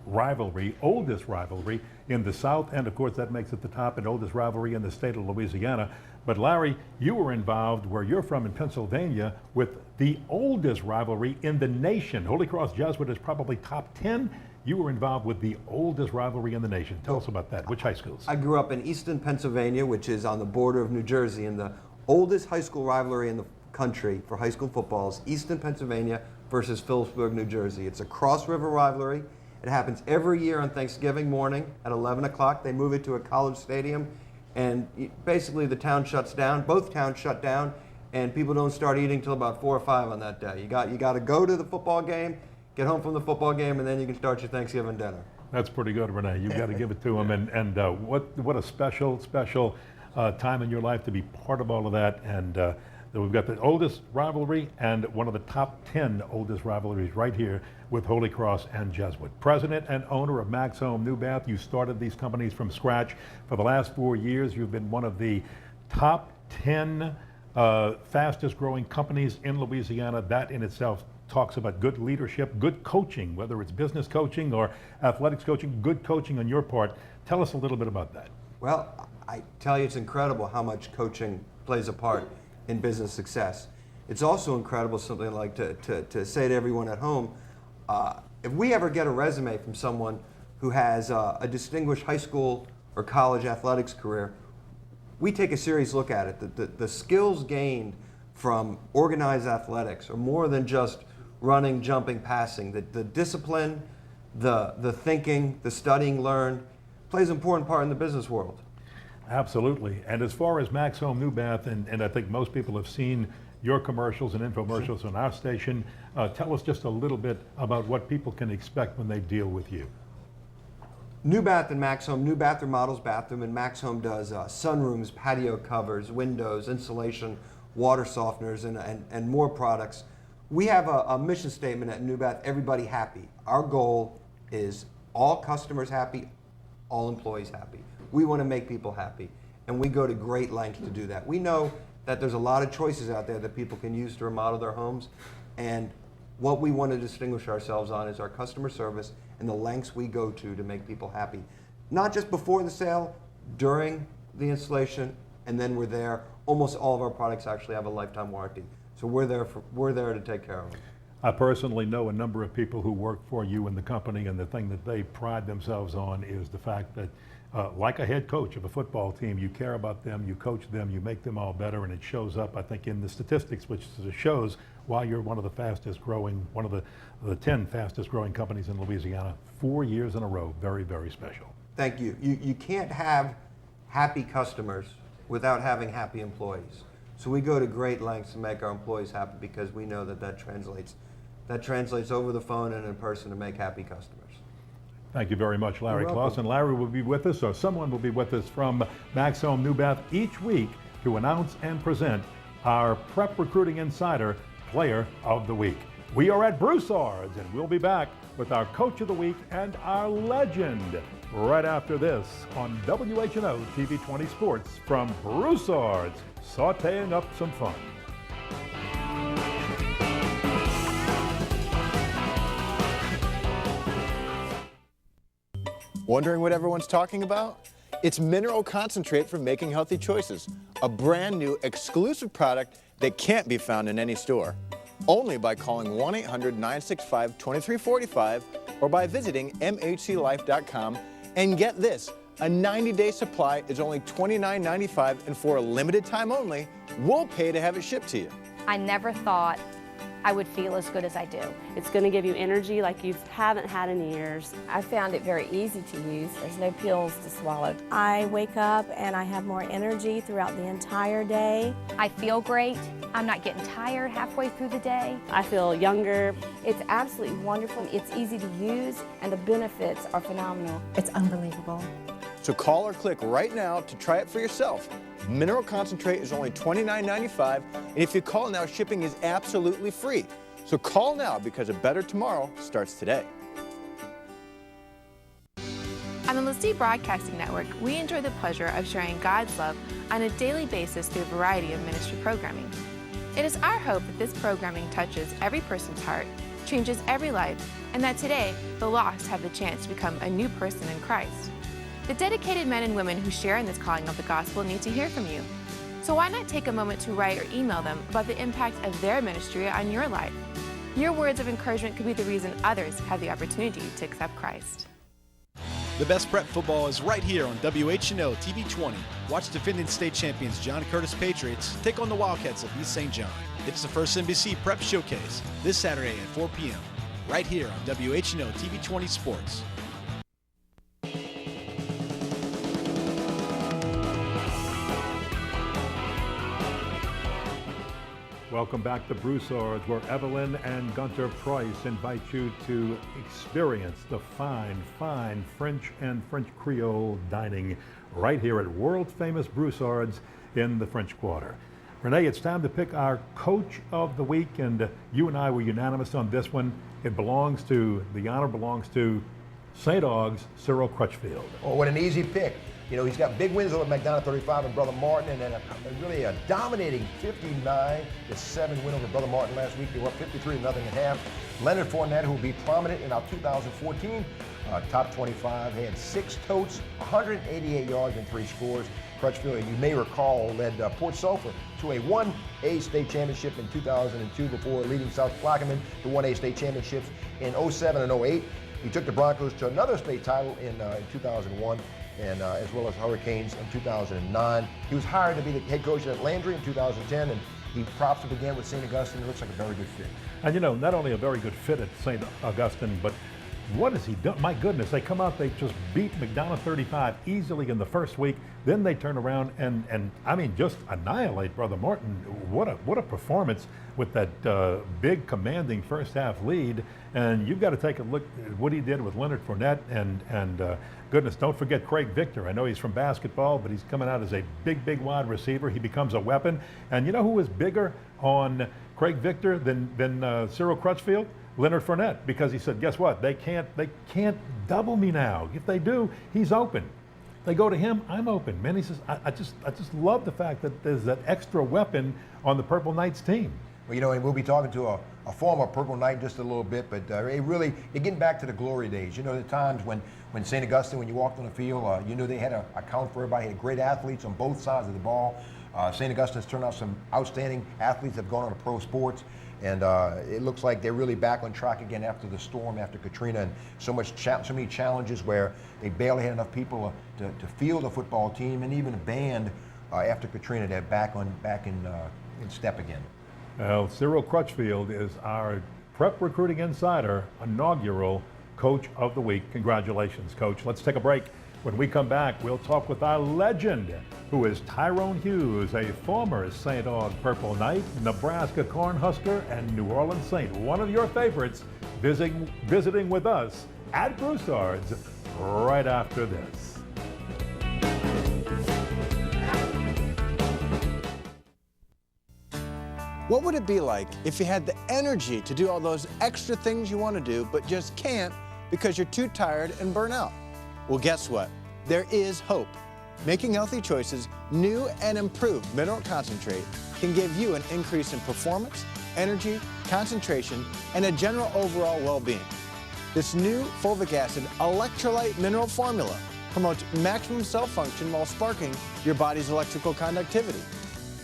rivalry, oldest rivalry in the South, and of course that makes it the top and oldest rivalry in the state of Louisiana. But Larry, you were involved where you're from in Pennsylvania with the oldest rivalry in the nation. Holy Cross Jesuit is probably top 10. You were involved with the oldest rivalry in the nation. Tell us about that. Which high schools? I grew up in Easton, Pennsylvania, which is on the border of New Jersey, and the oldest high school rivalry in the country for high school football is Easton, Pennsylvania versus Phillipsburg, New Jersey. It's a cross-river rivalry. It happens every year on Thanksgiving morning at 11 o'clock. They move it to a college stadium, and basically the town shuts down. Both towns shut down, and people don't start eating till about 4 or 5 on that day. You got to go to the football game, get home from the football game, and then you can start your Thanksgiving dinner. That's pretty good, Renee. You've got to give it to him. And what a special time in your life to be part of all of that. And We've got the oldest rivalry and one of the top 10 oldest rivalries right here with Holy Cross and Jesuit. President and owner of Max Home New Bath, you started these companies from scratch. For the last 4 years, you've been one of the top 10 fastest growing companies in Louisiana. That in itself talks about good leadership, good coaching, whether it's business coaching or athletics coaching, good coaching on your part. Tell us a little bit about that. Well, I tell you, it's incredible how much coaching plays a part in business success. It's also incredible, something I like to say to everyone at home, if we ever get a resume from someone who has a distinguished high school or college athletics career, we take a serious look at it. The skills gained from organized athletics are more than just running, jumping, passing. The discipline, the thinking, the studying, learn, plays an important part in the business world. Absolutely. And as far as Max Home New Bath, and I think most people have seen your commercials and infomercials on our station, tell us just a little bit about what people can expect when they deal with you. New Bath and Max Home, New Bath remodels bathroom, and Max Home does sunrooms, patio covers, windows, insulation, water softeners, and more products. We have a mission statement at New Bath, everybody happy. Our goal is all customers happy, all employees happy. We want to make people happy, and we go to great lengths to do that. We know that there's a lot of choices out there that people can use to remodel their homes, and what we want to distinguish ourselves on is our customer service and the lengths we go to make people happy. Not just before the sale, during the installation, and then we're there. Almost all of our products actually have a lifetime warranty, so we're there to take care of them. I personally know a number of people who work for you in the company, and the thing that they pride themselves on is the fact that like a head coach of a football team, you care about them, you coach them, you make them all better, and it shows up, I think, in the statistics, which shows why you're one of the fastest growing, one of the 10 fastest growing companies in Louisiana, 4 years in a row. Very, very special. Thank you. You can't have happy customers without having happy employees. So we go to great lengths to make our employees happy because we know that translates over the phone and in person to make happy customers. Thank you very much, Larry Clausen. Larry will be with us, or someone will be with us from Max Home New Bath each week to announce and present our Prep Recruiting Insider Player of the Week. We are at Broussard's, and we'll be back with our Coach of the Week and our Legend right after this on WHNO-TV20 Sports from Broussard's, sauteing up some fun. Wondering what everyone's talking about? It's mineral concentrate for making healthy choices, a brand new exclusive product that can't be found in any store. Only by calling 1-800-965-2345 or by visiting mhclife.com. And get this, a 90-day supply is only $29.95, and for a limited time only, we'll pay to have it shipped to you. I never thought I would feel as good as I do. It's going to give you energy like you haven't had in years. I found it very easy to use. There's no pills to swallow. I wake up and I have more energy throughout the entire day. I feel great. I'm not getting tired halfway through the day. I feel younger. It's absolutely wonderful. It's easy to use and the benefits are phenomenal. It's unbelievable. So call or click right now to try it for yourself. Mineral concentrate is only $29.95, and if you call now, shipping is absolutely free. So call now because a better tomorrow starts today. On the Lassie Broadcasting Network, we enjoy the pleasure of sharing God's love on a daily basis through a variety of ministry programming. It is our hope that this programming touches every person's heart, changes every life, and that today, the lost have the chance to become a new person in Christ. The dedicated men and women who share in this calling of the gospel need to hear from you. So why not take a moment to write or email them about the impact of their ministry on your life? Your words of encouragement could be the reason others have the opportunity to accept Christ. The best prep football is right here on WHNO-TV20. Watch defending state champions John Curtis Patriots take on the Wildcats of East St. John. It's the first NBC Prep Showcase this Saturday at 4 p.m. right here on WHNO-TV20 Sports. Welcome back to Broussard's, where Evelyn and Gunter Price invite you to experience the fine, fine French and French Creole dining right here at world-famous Broussard's in the French Quarter. Renee, it's time to pick our Coach of the Week, and you and I were unanimous on this one. The honor belongs to St. Aug's Cyril Crutchfield. Oh, what an easy pick. You know, he's got big wins over McDonough 35 and Brother Martin, and then really a dominating 59-7 win over Brother Martin last week. They were up 53-0 at half. Leonard Fournette, who will be prominent in our 2014 top 25, had 6 totes, 188 yards, and 3 scores. Crutchfield, you may recall, led Port Sulphur to a 1A state championship in 2002 before leading South Plaquemine to 1A state championships in 07 and 08. He took the Broncos to another state title in 2001, and as well as Hurricanes in 2009. He was hired to be the head coach at Landry in 2010, and he props to begin with St. Augustine. It looks like a very good fit. And you know, not only a very good fit at St. Augustine, but what has he done? My goodness, they come out, they just beat McDonough 35 easily in the first week. Then they turn around and I mean, just annihilate Brother Martin. What a performance with that big commanding first half lead. And you've got to take a look at what he did with Leonard Fournette and goodness, don't forget Craig Victor. I know he's from basketball, but he's coming out as a big wide receiver. He becomes a weapon. And you know who was bigger on Craig Victor than Cyril Crutchfield? Leonard Fournette, because he said, guess what? They can't double me now. If they do, he's open. They go to him, I'm open. Man, he says, I just love the fact that there's that extra weapon on the Purple Knights team. Well, you know, and we'll be talking to a former Purple Knight in just a little bit, but you're getting back to the glory days. You know, the times when St. Augustine, when you walked on the field, you knew they had a count for everybody, had great athletes on both sides of the ball. St. Augustine's turned out some outstanding athletes that have gone on to pro sports. And it looks like they're really back on track again after the storm, after Katrina, and so many challenges where they barely had enough people to field a football team, and even a band after Katrina. They're back in step again. Well, Cyril Crutchfield is our Prep Recruiting Insider inaugural Coach of the Week. Congratulations, Coach. Let's take a break. When we come back, we'll talk with our legend, who is Tyrone Hughes, a former St. Aug Purple Knight, Nebraska Cornhusker, and New Orleans Saint, one of your favorites, visiting with us at Broussard's right after this. What would it be like if you had the energy to do all those extra things you want to do, but just can't because you're too tired and burnt out? Well, guess what? There is hope. Making healthy choices, new and improved mineral concentrate can give you an increase in performance, energy, concentration, and a general overall well-being. This new fulvic acid electrolyte mineral formula promotes maximum cell function while sparking your body's electrical conductivity.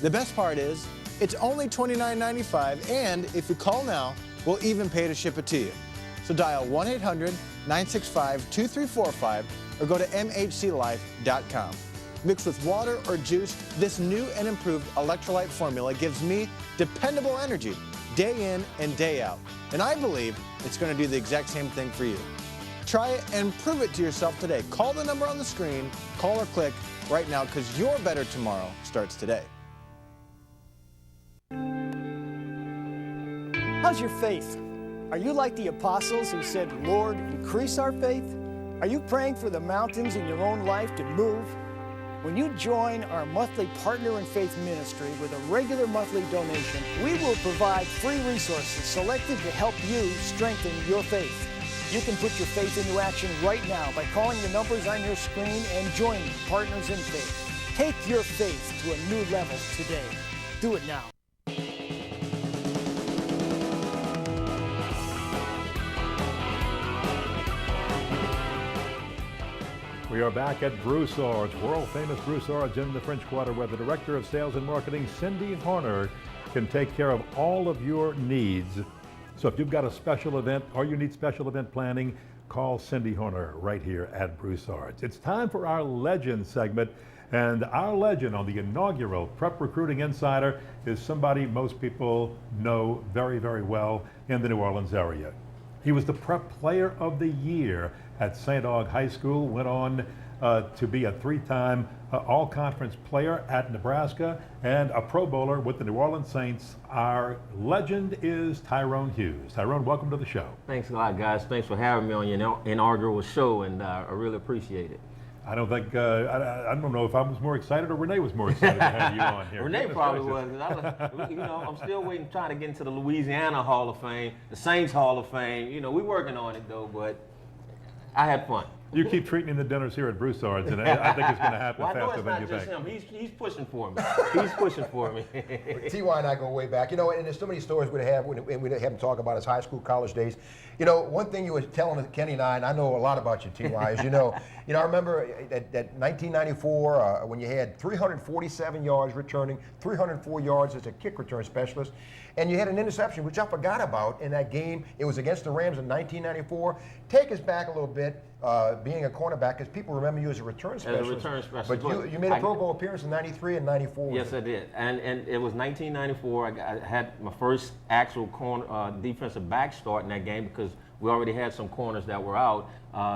The best part is, it's only $29.95, and if you call now, we'll even pay to ship it to you. So dial 1-800-965-2345 or go to mhclife.com. Mixed with water or juice, this new and improved electrolyte formula gives me dependable energy day in and day out. And I believe it's going to do the exact same thing for you. Try it and prove it to yourself today. Call the number on the screen, call or click right now, because your better tomorrow starts today. How's your faith? Are you like the apostles who said, Lord, increase our faith? Are you praying for the mountains in your own life to move? When you join our monthly Partner in Faith ministry with a regular monthly donation, we will provide free resources selected to help you strengthen your faith. You can put your faith into action right now by calling the numbers on your screen and joining Partners in Faith. Take your faith to a new level today. Do it now. We are back at Broussard's, world-famous Broussard's in the French Quarter, where the Director of Sales and Marketing, Cindy Horner, can take care of all of your needs. So if you've got a special event or you need special event planning, call Cindy Horner right here at Broussard's. It's time for our Legend segment, and our legend on the inaugural Prep Recruiting Insider is somebody most people know very, very well in the New Orleans area. He was the Prep Player of the Year at St. Aug High School, went on to be a 3-time all-conference player at Nebraska and a Pro Bowler with the New Orleans Saints. Our legend is Tyrone Hughes. Tyrone, welcome to the show. Thanks a lot, guys. Thanks for having me on your inaugural show, and I really appreciate it. I don't think, I don't know if I was more excited or Rene was more excited to have you on here. Rene probably was. I'm still waiting, trying to get into the Louisiana Hall of Fame, the Saints Hall of Fame. We're working on it though, but I had fun. You keep treating the dinners here at Broussard's, and I think it's going to happen faster than you think. Well, I know it's not just him. He's pushing for me. He's pushing for me. T.Y. and I go way back. And there's so many stories we have, and we have him talk about his high school, college days. One thing you were telling Kenny and I know a lot about you, T.Y., is I remember that 1994 when you had 347 yards returning, 304 yards as a kick return specialist, and you had an interception, which I forgot about in that game. It was against the Rams in 1994. Take us back a little bit, being a cornerback, because people remember you as a return specialist. As a return specialist. But you made a Pro Bowl appearance in 93 and 94. Yes, I did. And it was 1994. I had my first actual defensive back start in that game because we already had some corners that were out.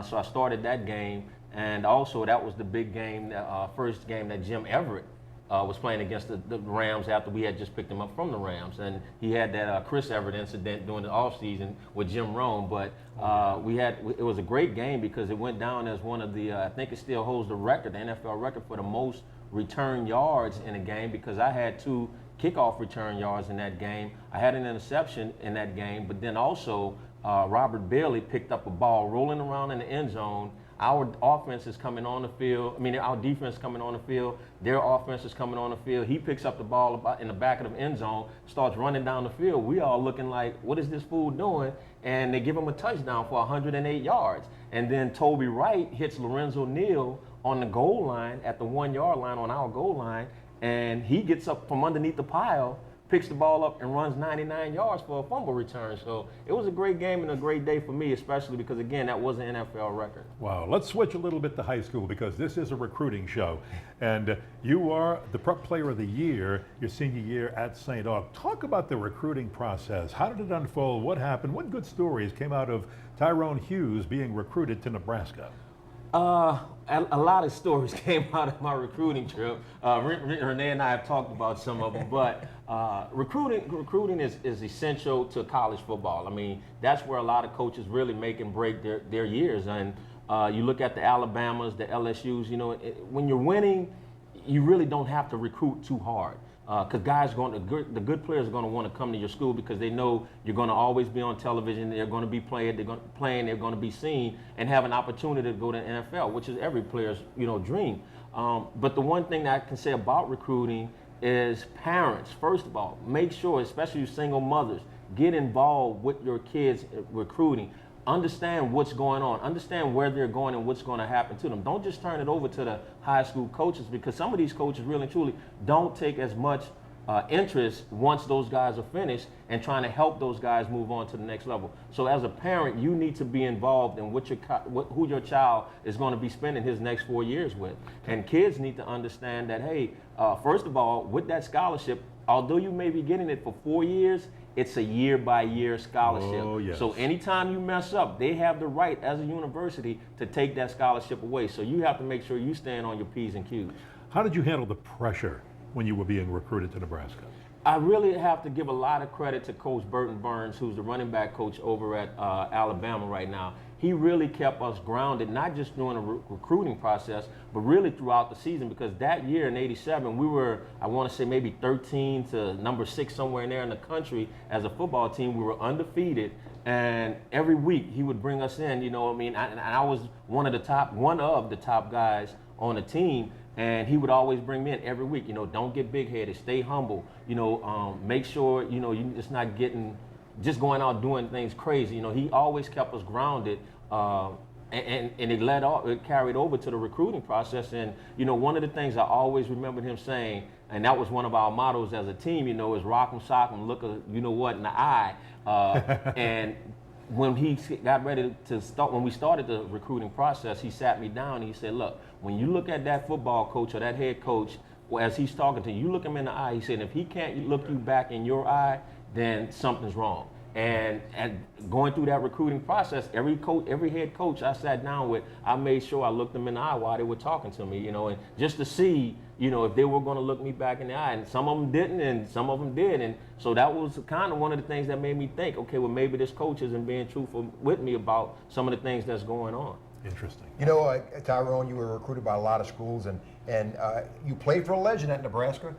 So I started that game. And also that was the big game, first game that Jim Everett was playing against the Rams after we had just picked him up from the Rams. And he had that Chris Everett incident during the offseason with Jim Rome. But it was a great game because it went down as one of the, I think it still holds the record, the NFL record for the most return yards in a game because I had 2 kickoff return yards in that game. I had an interception in that game, but then also Robert Bailey picked up a ball rolling around in the end zone. Our offense is coming on the field. Our defense is coming on the field. Their offense is coming on the field. He picks up the ball in the back of the end zone, starts running down the field. We all looking like, what is this fool doing? And they give him a touchdown for 108 yards. And then Toby Wright hits Lorenzo Neal on the goal line at the 1-yard line on our goal line. And he gets up from underneath the pile, picks the ball up and runs 99 yards for a fumble return. So it was a great game and a great day for me, especially because, again, that was an NFL record. Wow. Let's switch a little bit to high school because this is a recruiting show. And you are the Prep Player of the Year your senior year at St. Aug. Talk about the recruiting process. How did it unfold? What happened? What good stories came out of Tyrone Hughes being recruited to Nebraska? A lot of stories came out of my recruiting trip. Rene and I have talked about some of them, but recruiting is essential to college football. That's where a lot of coaches really make and break their years. And you look at the Alabamas, the LSUs, when you're winning, you really don't have to recruit too hard. Because the good players are going to want to come to your school because they know you're going to always be on television. They're going to be playing. They're going to be seen and have an opportunity to go to the NFL, which is every player's dream. But the one thing that I can say about recruiting is parents. First of all, make sure, especially single mothers, get involved with your kids' recruiting. Understand what's going on. Understand where they're going and what's going to happen to them. Don't just turn it over to the high school coaches because some of these coaches really and truly don't take as much interest once those guys are finished and trying to help those guys move on to the next level. So as a parent, you need to be involved in who your child is going to be spending his next 4 years with. And kids need to understand that, hey, first of all, with that scholarship, although you may be getting it for 4 years, it's a year-by-year scholarship. Oh, yes. So anytime you mess up, they have the right as a university to take that scholarship away. So you have to make sure you stand on your P's and Q's. How did you handle the pressure when you were being recruited to Nebraska? I really have to give a lot of credit to Coach Burton Burns, who's the running back coach over at Alabama right now. He really kept us grounded, not just during the recruiting process, but really throughout the season, because that year in '87, we were, I want to say maybe 13 to number 6 somewhere in there in the country as a football team. We were undefeated, and every week he would bring us in, and I was one of the top guys on the team. And he would always bring me in every week, don't get big-headed, stay humble, make sure, you're just not just going out doing things crazy. He always kept us grounded, and it carried over to the recruiting process. And, one of the things I always remembered him saying, and that was one of our mottos as a team, is rock 'em, sock 'em, look in the eye. And when he got ready to start, when we started the recruiting process, he sat me down and he said, look, when you look at that football coach or that head coach, as he's talking to you, you look him in the eye. He said, if he can't look you back in your eye, then something's wrong. And going through that recruiting process, every head coach I sat down with, I made sure I looked them in the eye while they were talking to me, and just to see, if they were going to look me back in the eye. And some of them didn't, and some of them did. And so that was kind of one of the things that made me think, okay, well, maybe this coach isn't being truthful with me about some of the things that's going on. Interesting. You know, Tyrone, you were recruited by a lot of schools, and you played for a legend at Nebraska.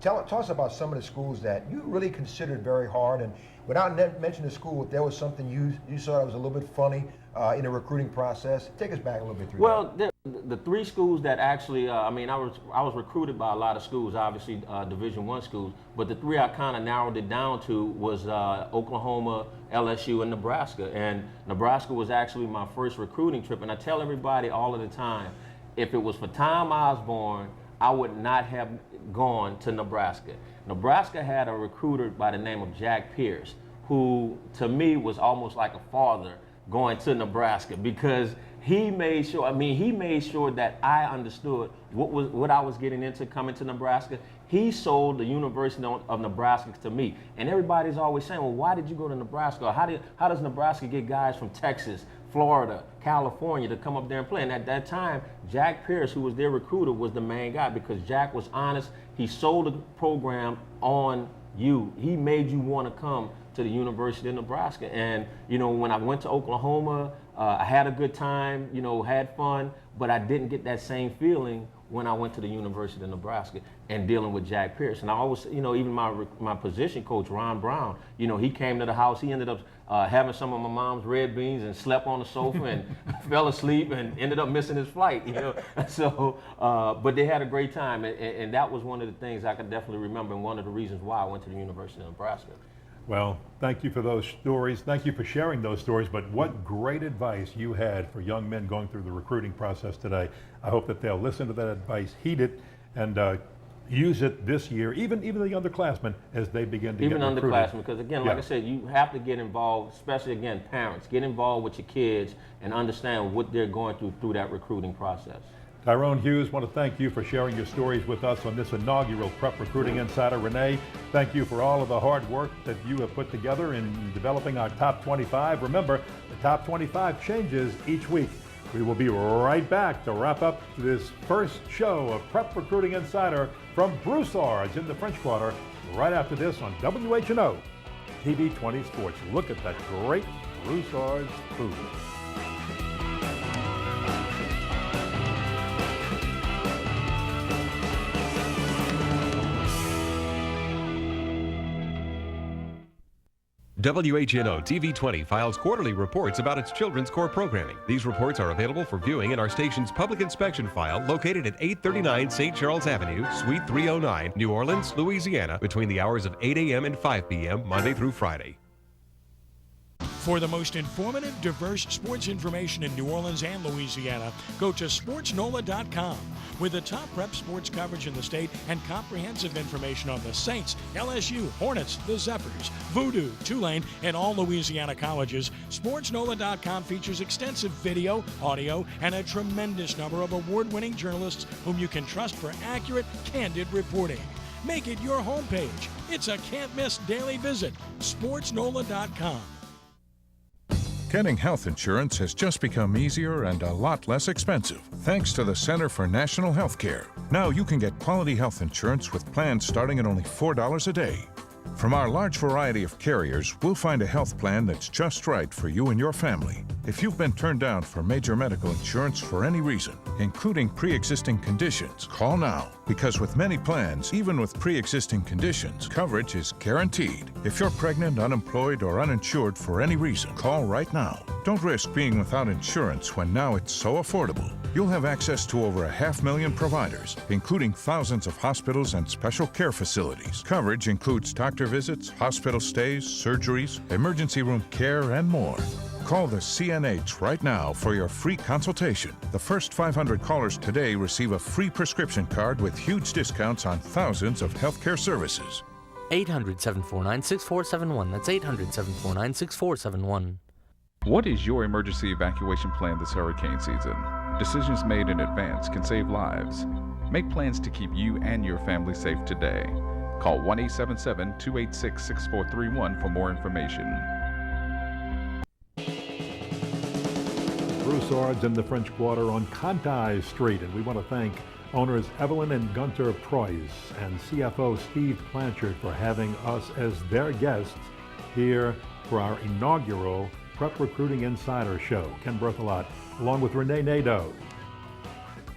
Tell us about some of the schools that you really considered very hard, and without mentioning the school, if there was something you saw that was a little bit funny in the recruiting process, take us back a little bit through that. The three schools that actually, I was recruited by a lot of schools, obviously Division I schools, but the three I kind of narrowed it down to was Oklahoma, LSU, and Nebraska. And Nebraska was actually my first recruiting trip, and I tell everybody all of the time, if it was for Tom Osborne, I would not have gone to Nebraska. Nebraska had a recruiter by the name of Jack Pierce, who to me was almost like a father going to Nebraska, because he made sure that I understood what I was getting into coming to Nebraska. He sold the University of Nebraska to me. And everybody's always saying, well, why did you go to Nebraska? How does Nebraska get guys from Texas, Florida, California to come up there and play? And at that time, Jack Pierce, who was their recruiter, was the main guy, because Jack was honest. He sold the program on you. He made you want to come to the University of Nebraska. And, you know, when I went to Oklahoma, I had a good time, you know, had fun, but I didn't get that same feeling when I went to the University of Nebraska and dealing with Jack Pierce. And I always, you know, even my position coach, Ron Brown, you know, he came to the house, he ended up having some of my mom's red beans and slept on the sofa and fell asleep and ended up missing his flight, you know. So, but they had a great time, and that was one of the things I could definitely remember, and one of the reasons why I went to the University of Nebraska. Well, thank you for those stories. Thank you for sharing those stories, but what great advice you had for young men going through the recruiting process today. I hope that they'll listen to that advice, heed it, and use it this year, even the underclassmen, as they begin to get recruited. Even underclassmen, because again, like I said, you have to get involved, especially again, parents. Get involved with your kids and understand what they're going through that recruiting process. Tyrone Hughes, want to thank you for sharing your stories with us on this inaugural Prep Recruiting Insider. Renee, thank you for all of the hard work that you have put together in developing our top 25. Remember, the top 25 changes each week. We will be right back to wrap up this first show of Prep Recruiting Insider from Broussard's in the French Quarter right after this on WHNO-TV20 Sports. Look at that great Broussard's food. WHNO-TV20 files quarterly reports about its children's core programming. These reports are available for viewing in our station's public inspection file located at 839 St. Charles Avenue, Suite 309, New Orleans, Louisiana, between the hours of 8 a.m. and 5 p.m. Monday through Friday. For the most informative, diverse sports information in New Orleans and Louisiana, go to SportsNOLA.com. With the top prep sports coverage in the state and comprehensive information on the Saints, LSU, Hornets, the Zephyrs, Voodoo, Tulane, and all Louisiana colleges, SportsNOLA.com features extensive video, audio, and a tremendous number of award-winning journalists whom you can trust for accurate, candid reporting. Make it your homepage. It's a can't-miss daily visit. SportsNOLA.com. Getting health insurance has just become easier and a lot less expensive, thanks to the Center for National Health Care. Now you can get quality health insurance with plans starting at only $4 a day. From our large variety of carriers, we'll find a health plan that's just right for you and your family. If you've been turned down for major medical insurance for any reason, including pre-existing conditions, call now. Because with many plans, even with pre-existing conditions, coverage is guaranteed. If you're pregnant, unemployed, or uninsured for any reason, call right now. Don't risk being without insurance when now it's so affordable. You'll have access to over 500,000 providers, including thousands of hospitals and special care facilities. Coverage includes doctor visits, hospital stays, surgeries, emergency room care, and more. Call the CNH right now for your free consultation. The first 500 callers today receive a free prescription card with huge discounts on thousands of healthcare services. 800-749-6471. That's 800-749-6471. What is your emergency evacuation plan this hurricane season? Decisions made in advance can save lives. Make plans to keep you and your family safe today. Call 1-877-286-6431 for more information. Broussard's in the French Quarter on Cantaille Street, and we want to thank owners Evelyn and Gunter Preuss and CFO Steve Blanchard for having us as their guests here for our inaugural Prep Recruiting Insider Show. Ken Berthelot, along with Rene Nadeau.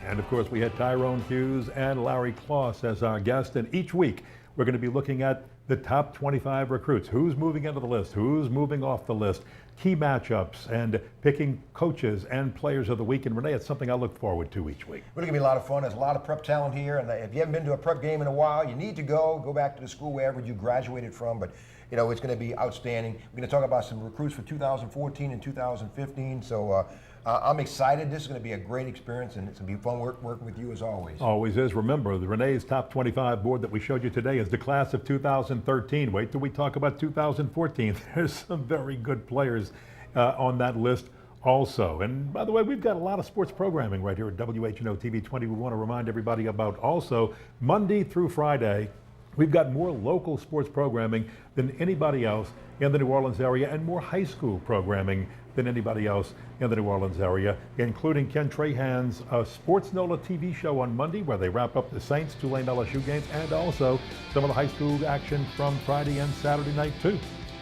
And of course, we had Tyrone Hughes and Larry Kloss as our guests. And each week, we're going to be looking at the top 25 recruits. Who's moving into the list? Who's moving off the list? Key matchups and picking coaches and players of the week. And Renee, it's something I look forward to each week. Really going to be a lot of fun. There's a lot of prep talent here. And if you haven't been to a prep game in a while, you need to go back to the school wherever you graduated from. But you know, it's going to be outstanding. We're going to talk about some recruits for 2014 and 2015. So I'm excited. This is going to be a great experience, and it's going to be fun working with you as always. Always is. Remember, the Renee's Top 25 board that we showed you today is the class of 2013. Wait till we talk about 2014. There's some very good players on that list also. And by the way, we've got a lot of sports programming right here at WHNO-TV20. We want to remind everybody about also Monday through Friday, we've got more local sports programming than anybody else in the New Orleans area, and more high school programming than anybody else in the New Orleans area, including Ken Trahan's Sports NOLA TV show on Monday, where they wrap up the Saints, Tulane LSU games, and also some of the high school action from Friday and Saturday night too.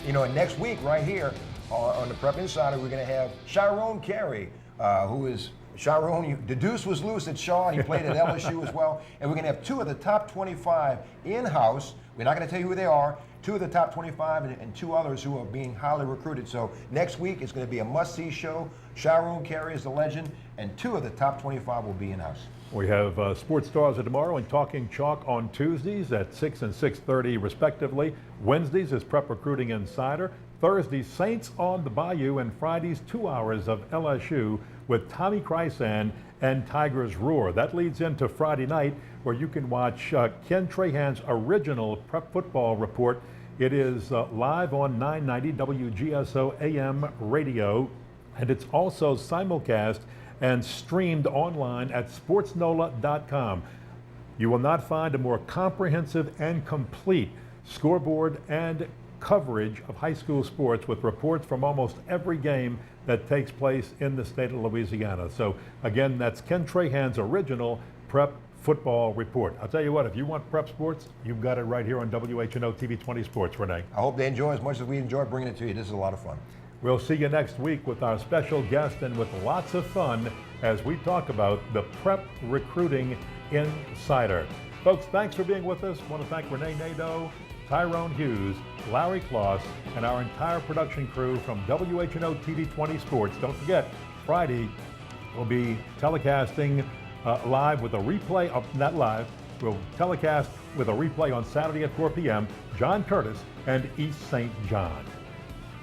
You know, and next week right here on the Prep Insider, we're going to have Sharon Carey, who is Sharon, the deuce was loose at Shaw, and he played at LSU as well. And we're going to have two of the top 25 in-house. We're not going to tell you who they are. Two of the top 25 and two others who are being highly recruited. So next week is going to be a must-see show. Sharon Carey is the legend, and two of the top 25 will be in-house. We have Sports Stars tomorrow and Talking Chalk on Tuesdays at 6 and 6:30 respectively. Wednesdays is Prep Recruiting Insider. Thursdays, Saints on the Bayou, and Fridays, 2 hours of LSU with Tommy Chrysan and Tigers Roar. That leads into Friday night, where you can watch Ken Trahan's original Prep Football Report. It is live on 990 WGSO AM radio, and it's also simulcast and streamed online at sportsnola.com. You will not find a more comprehensive and complete scoreboard and coverage of high school sports, with reports from almost every game that takes place in the state of Louisiana. So again, that's Ken Trahan's original Prep Football Report. I'll tell you what, if you want prep sports, you've got it right here on WHNO-TV20 Sports, Renee. I hope they enjoy as much as we enjoy bringing it to you. This is a lot of fun. We'll see you next week with our special guest and with lots of fun as we talk about the Prep Recruiting Insider. Folks, thanks for being with us. I want to thank Rene Nadeau, Tyrone Hughes, Larry Kloss, and our entire production crew from WHNO-TV20 Sports. Don't forget, Friday we'll be telecasting live with a replay of, not live, we'll telecast with a replay on Saturday at 4 p.m., John Curtis and East St. John.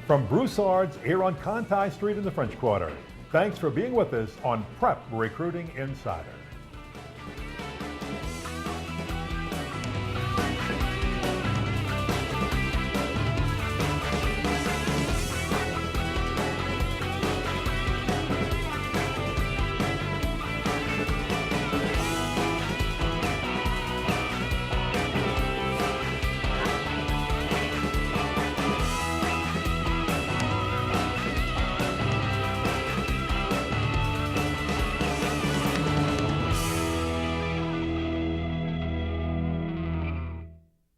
From Broussard's here on Conti Street in the French Quarter, thanks for being with us on Prep Recruiting Insider.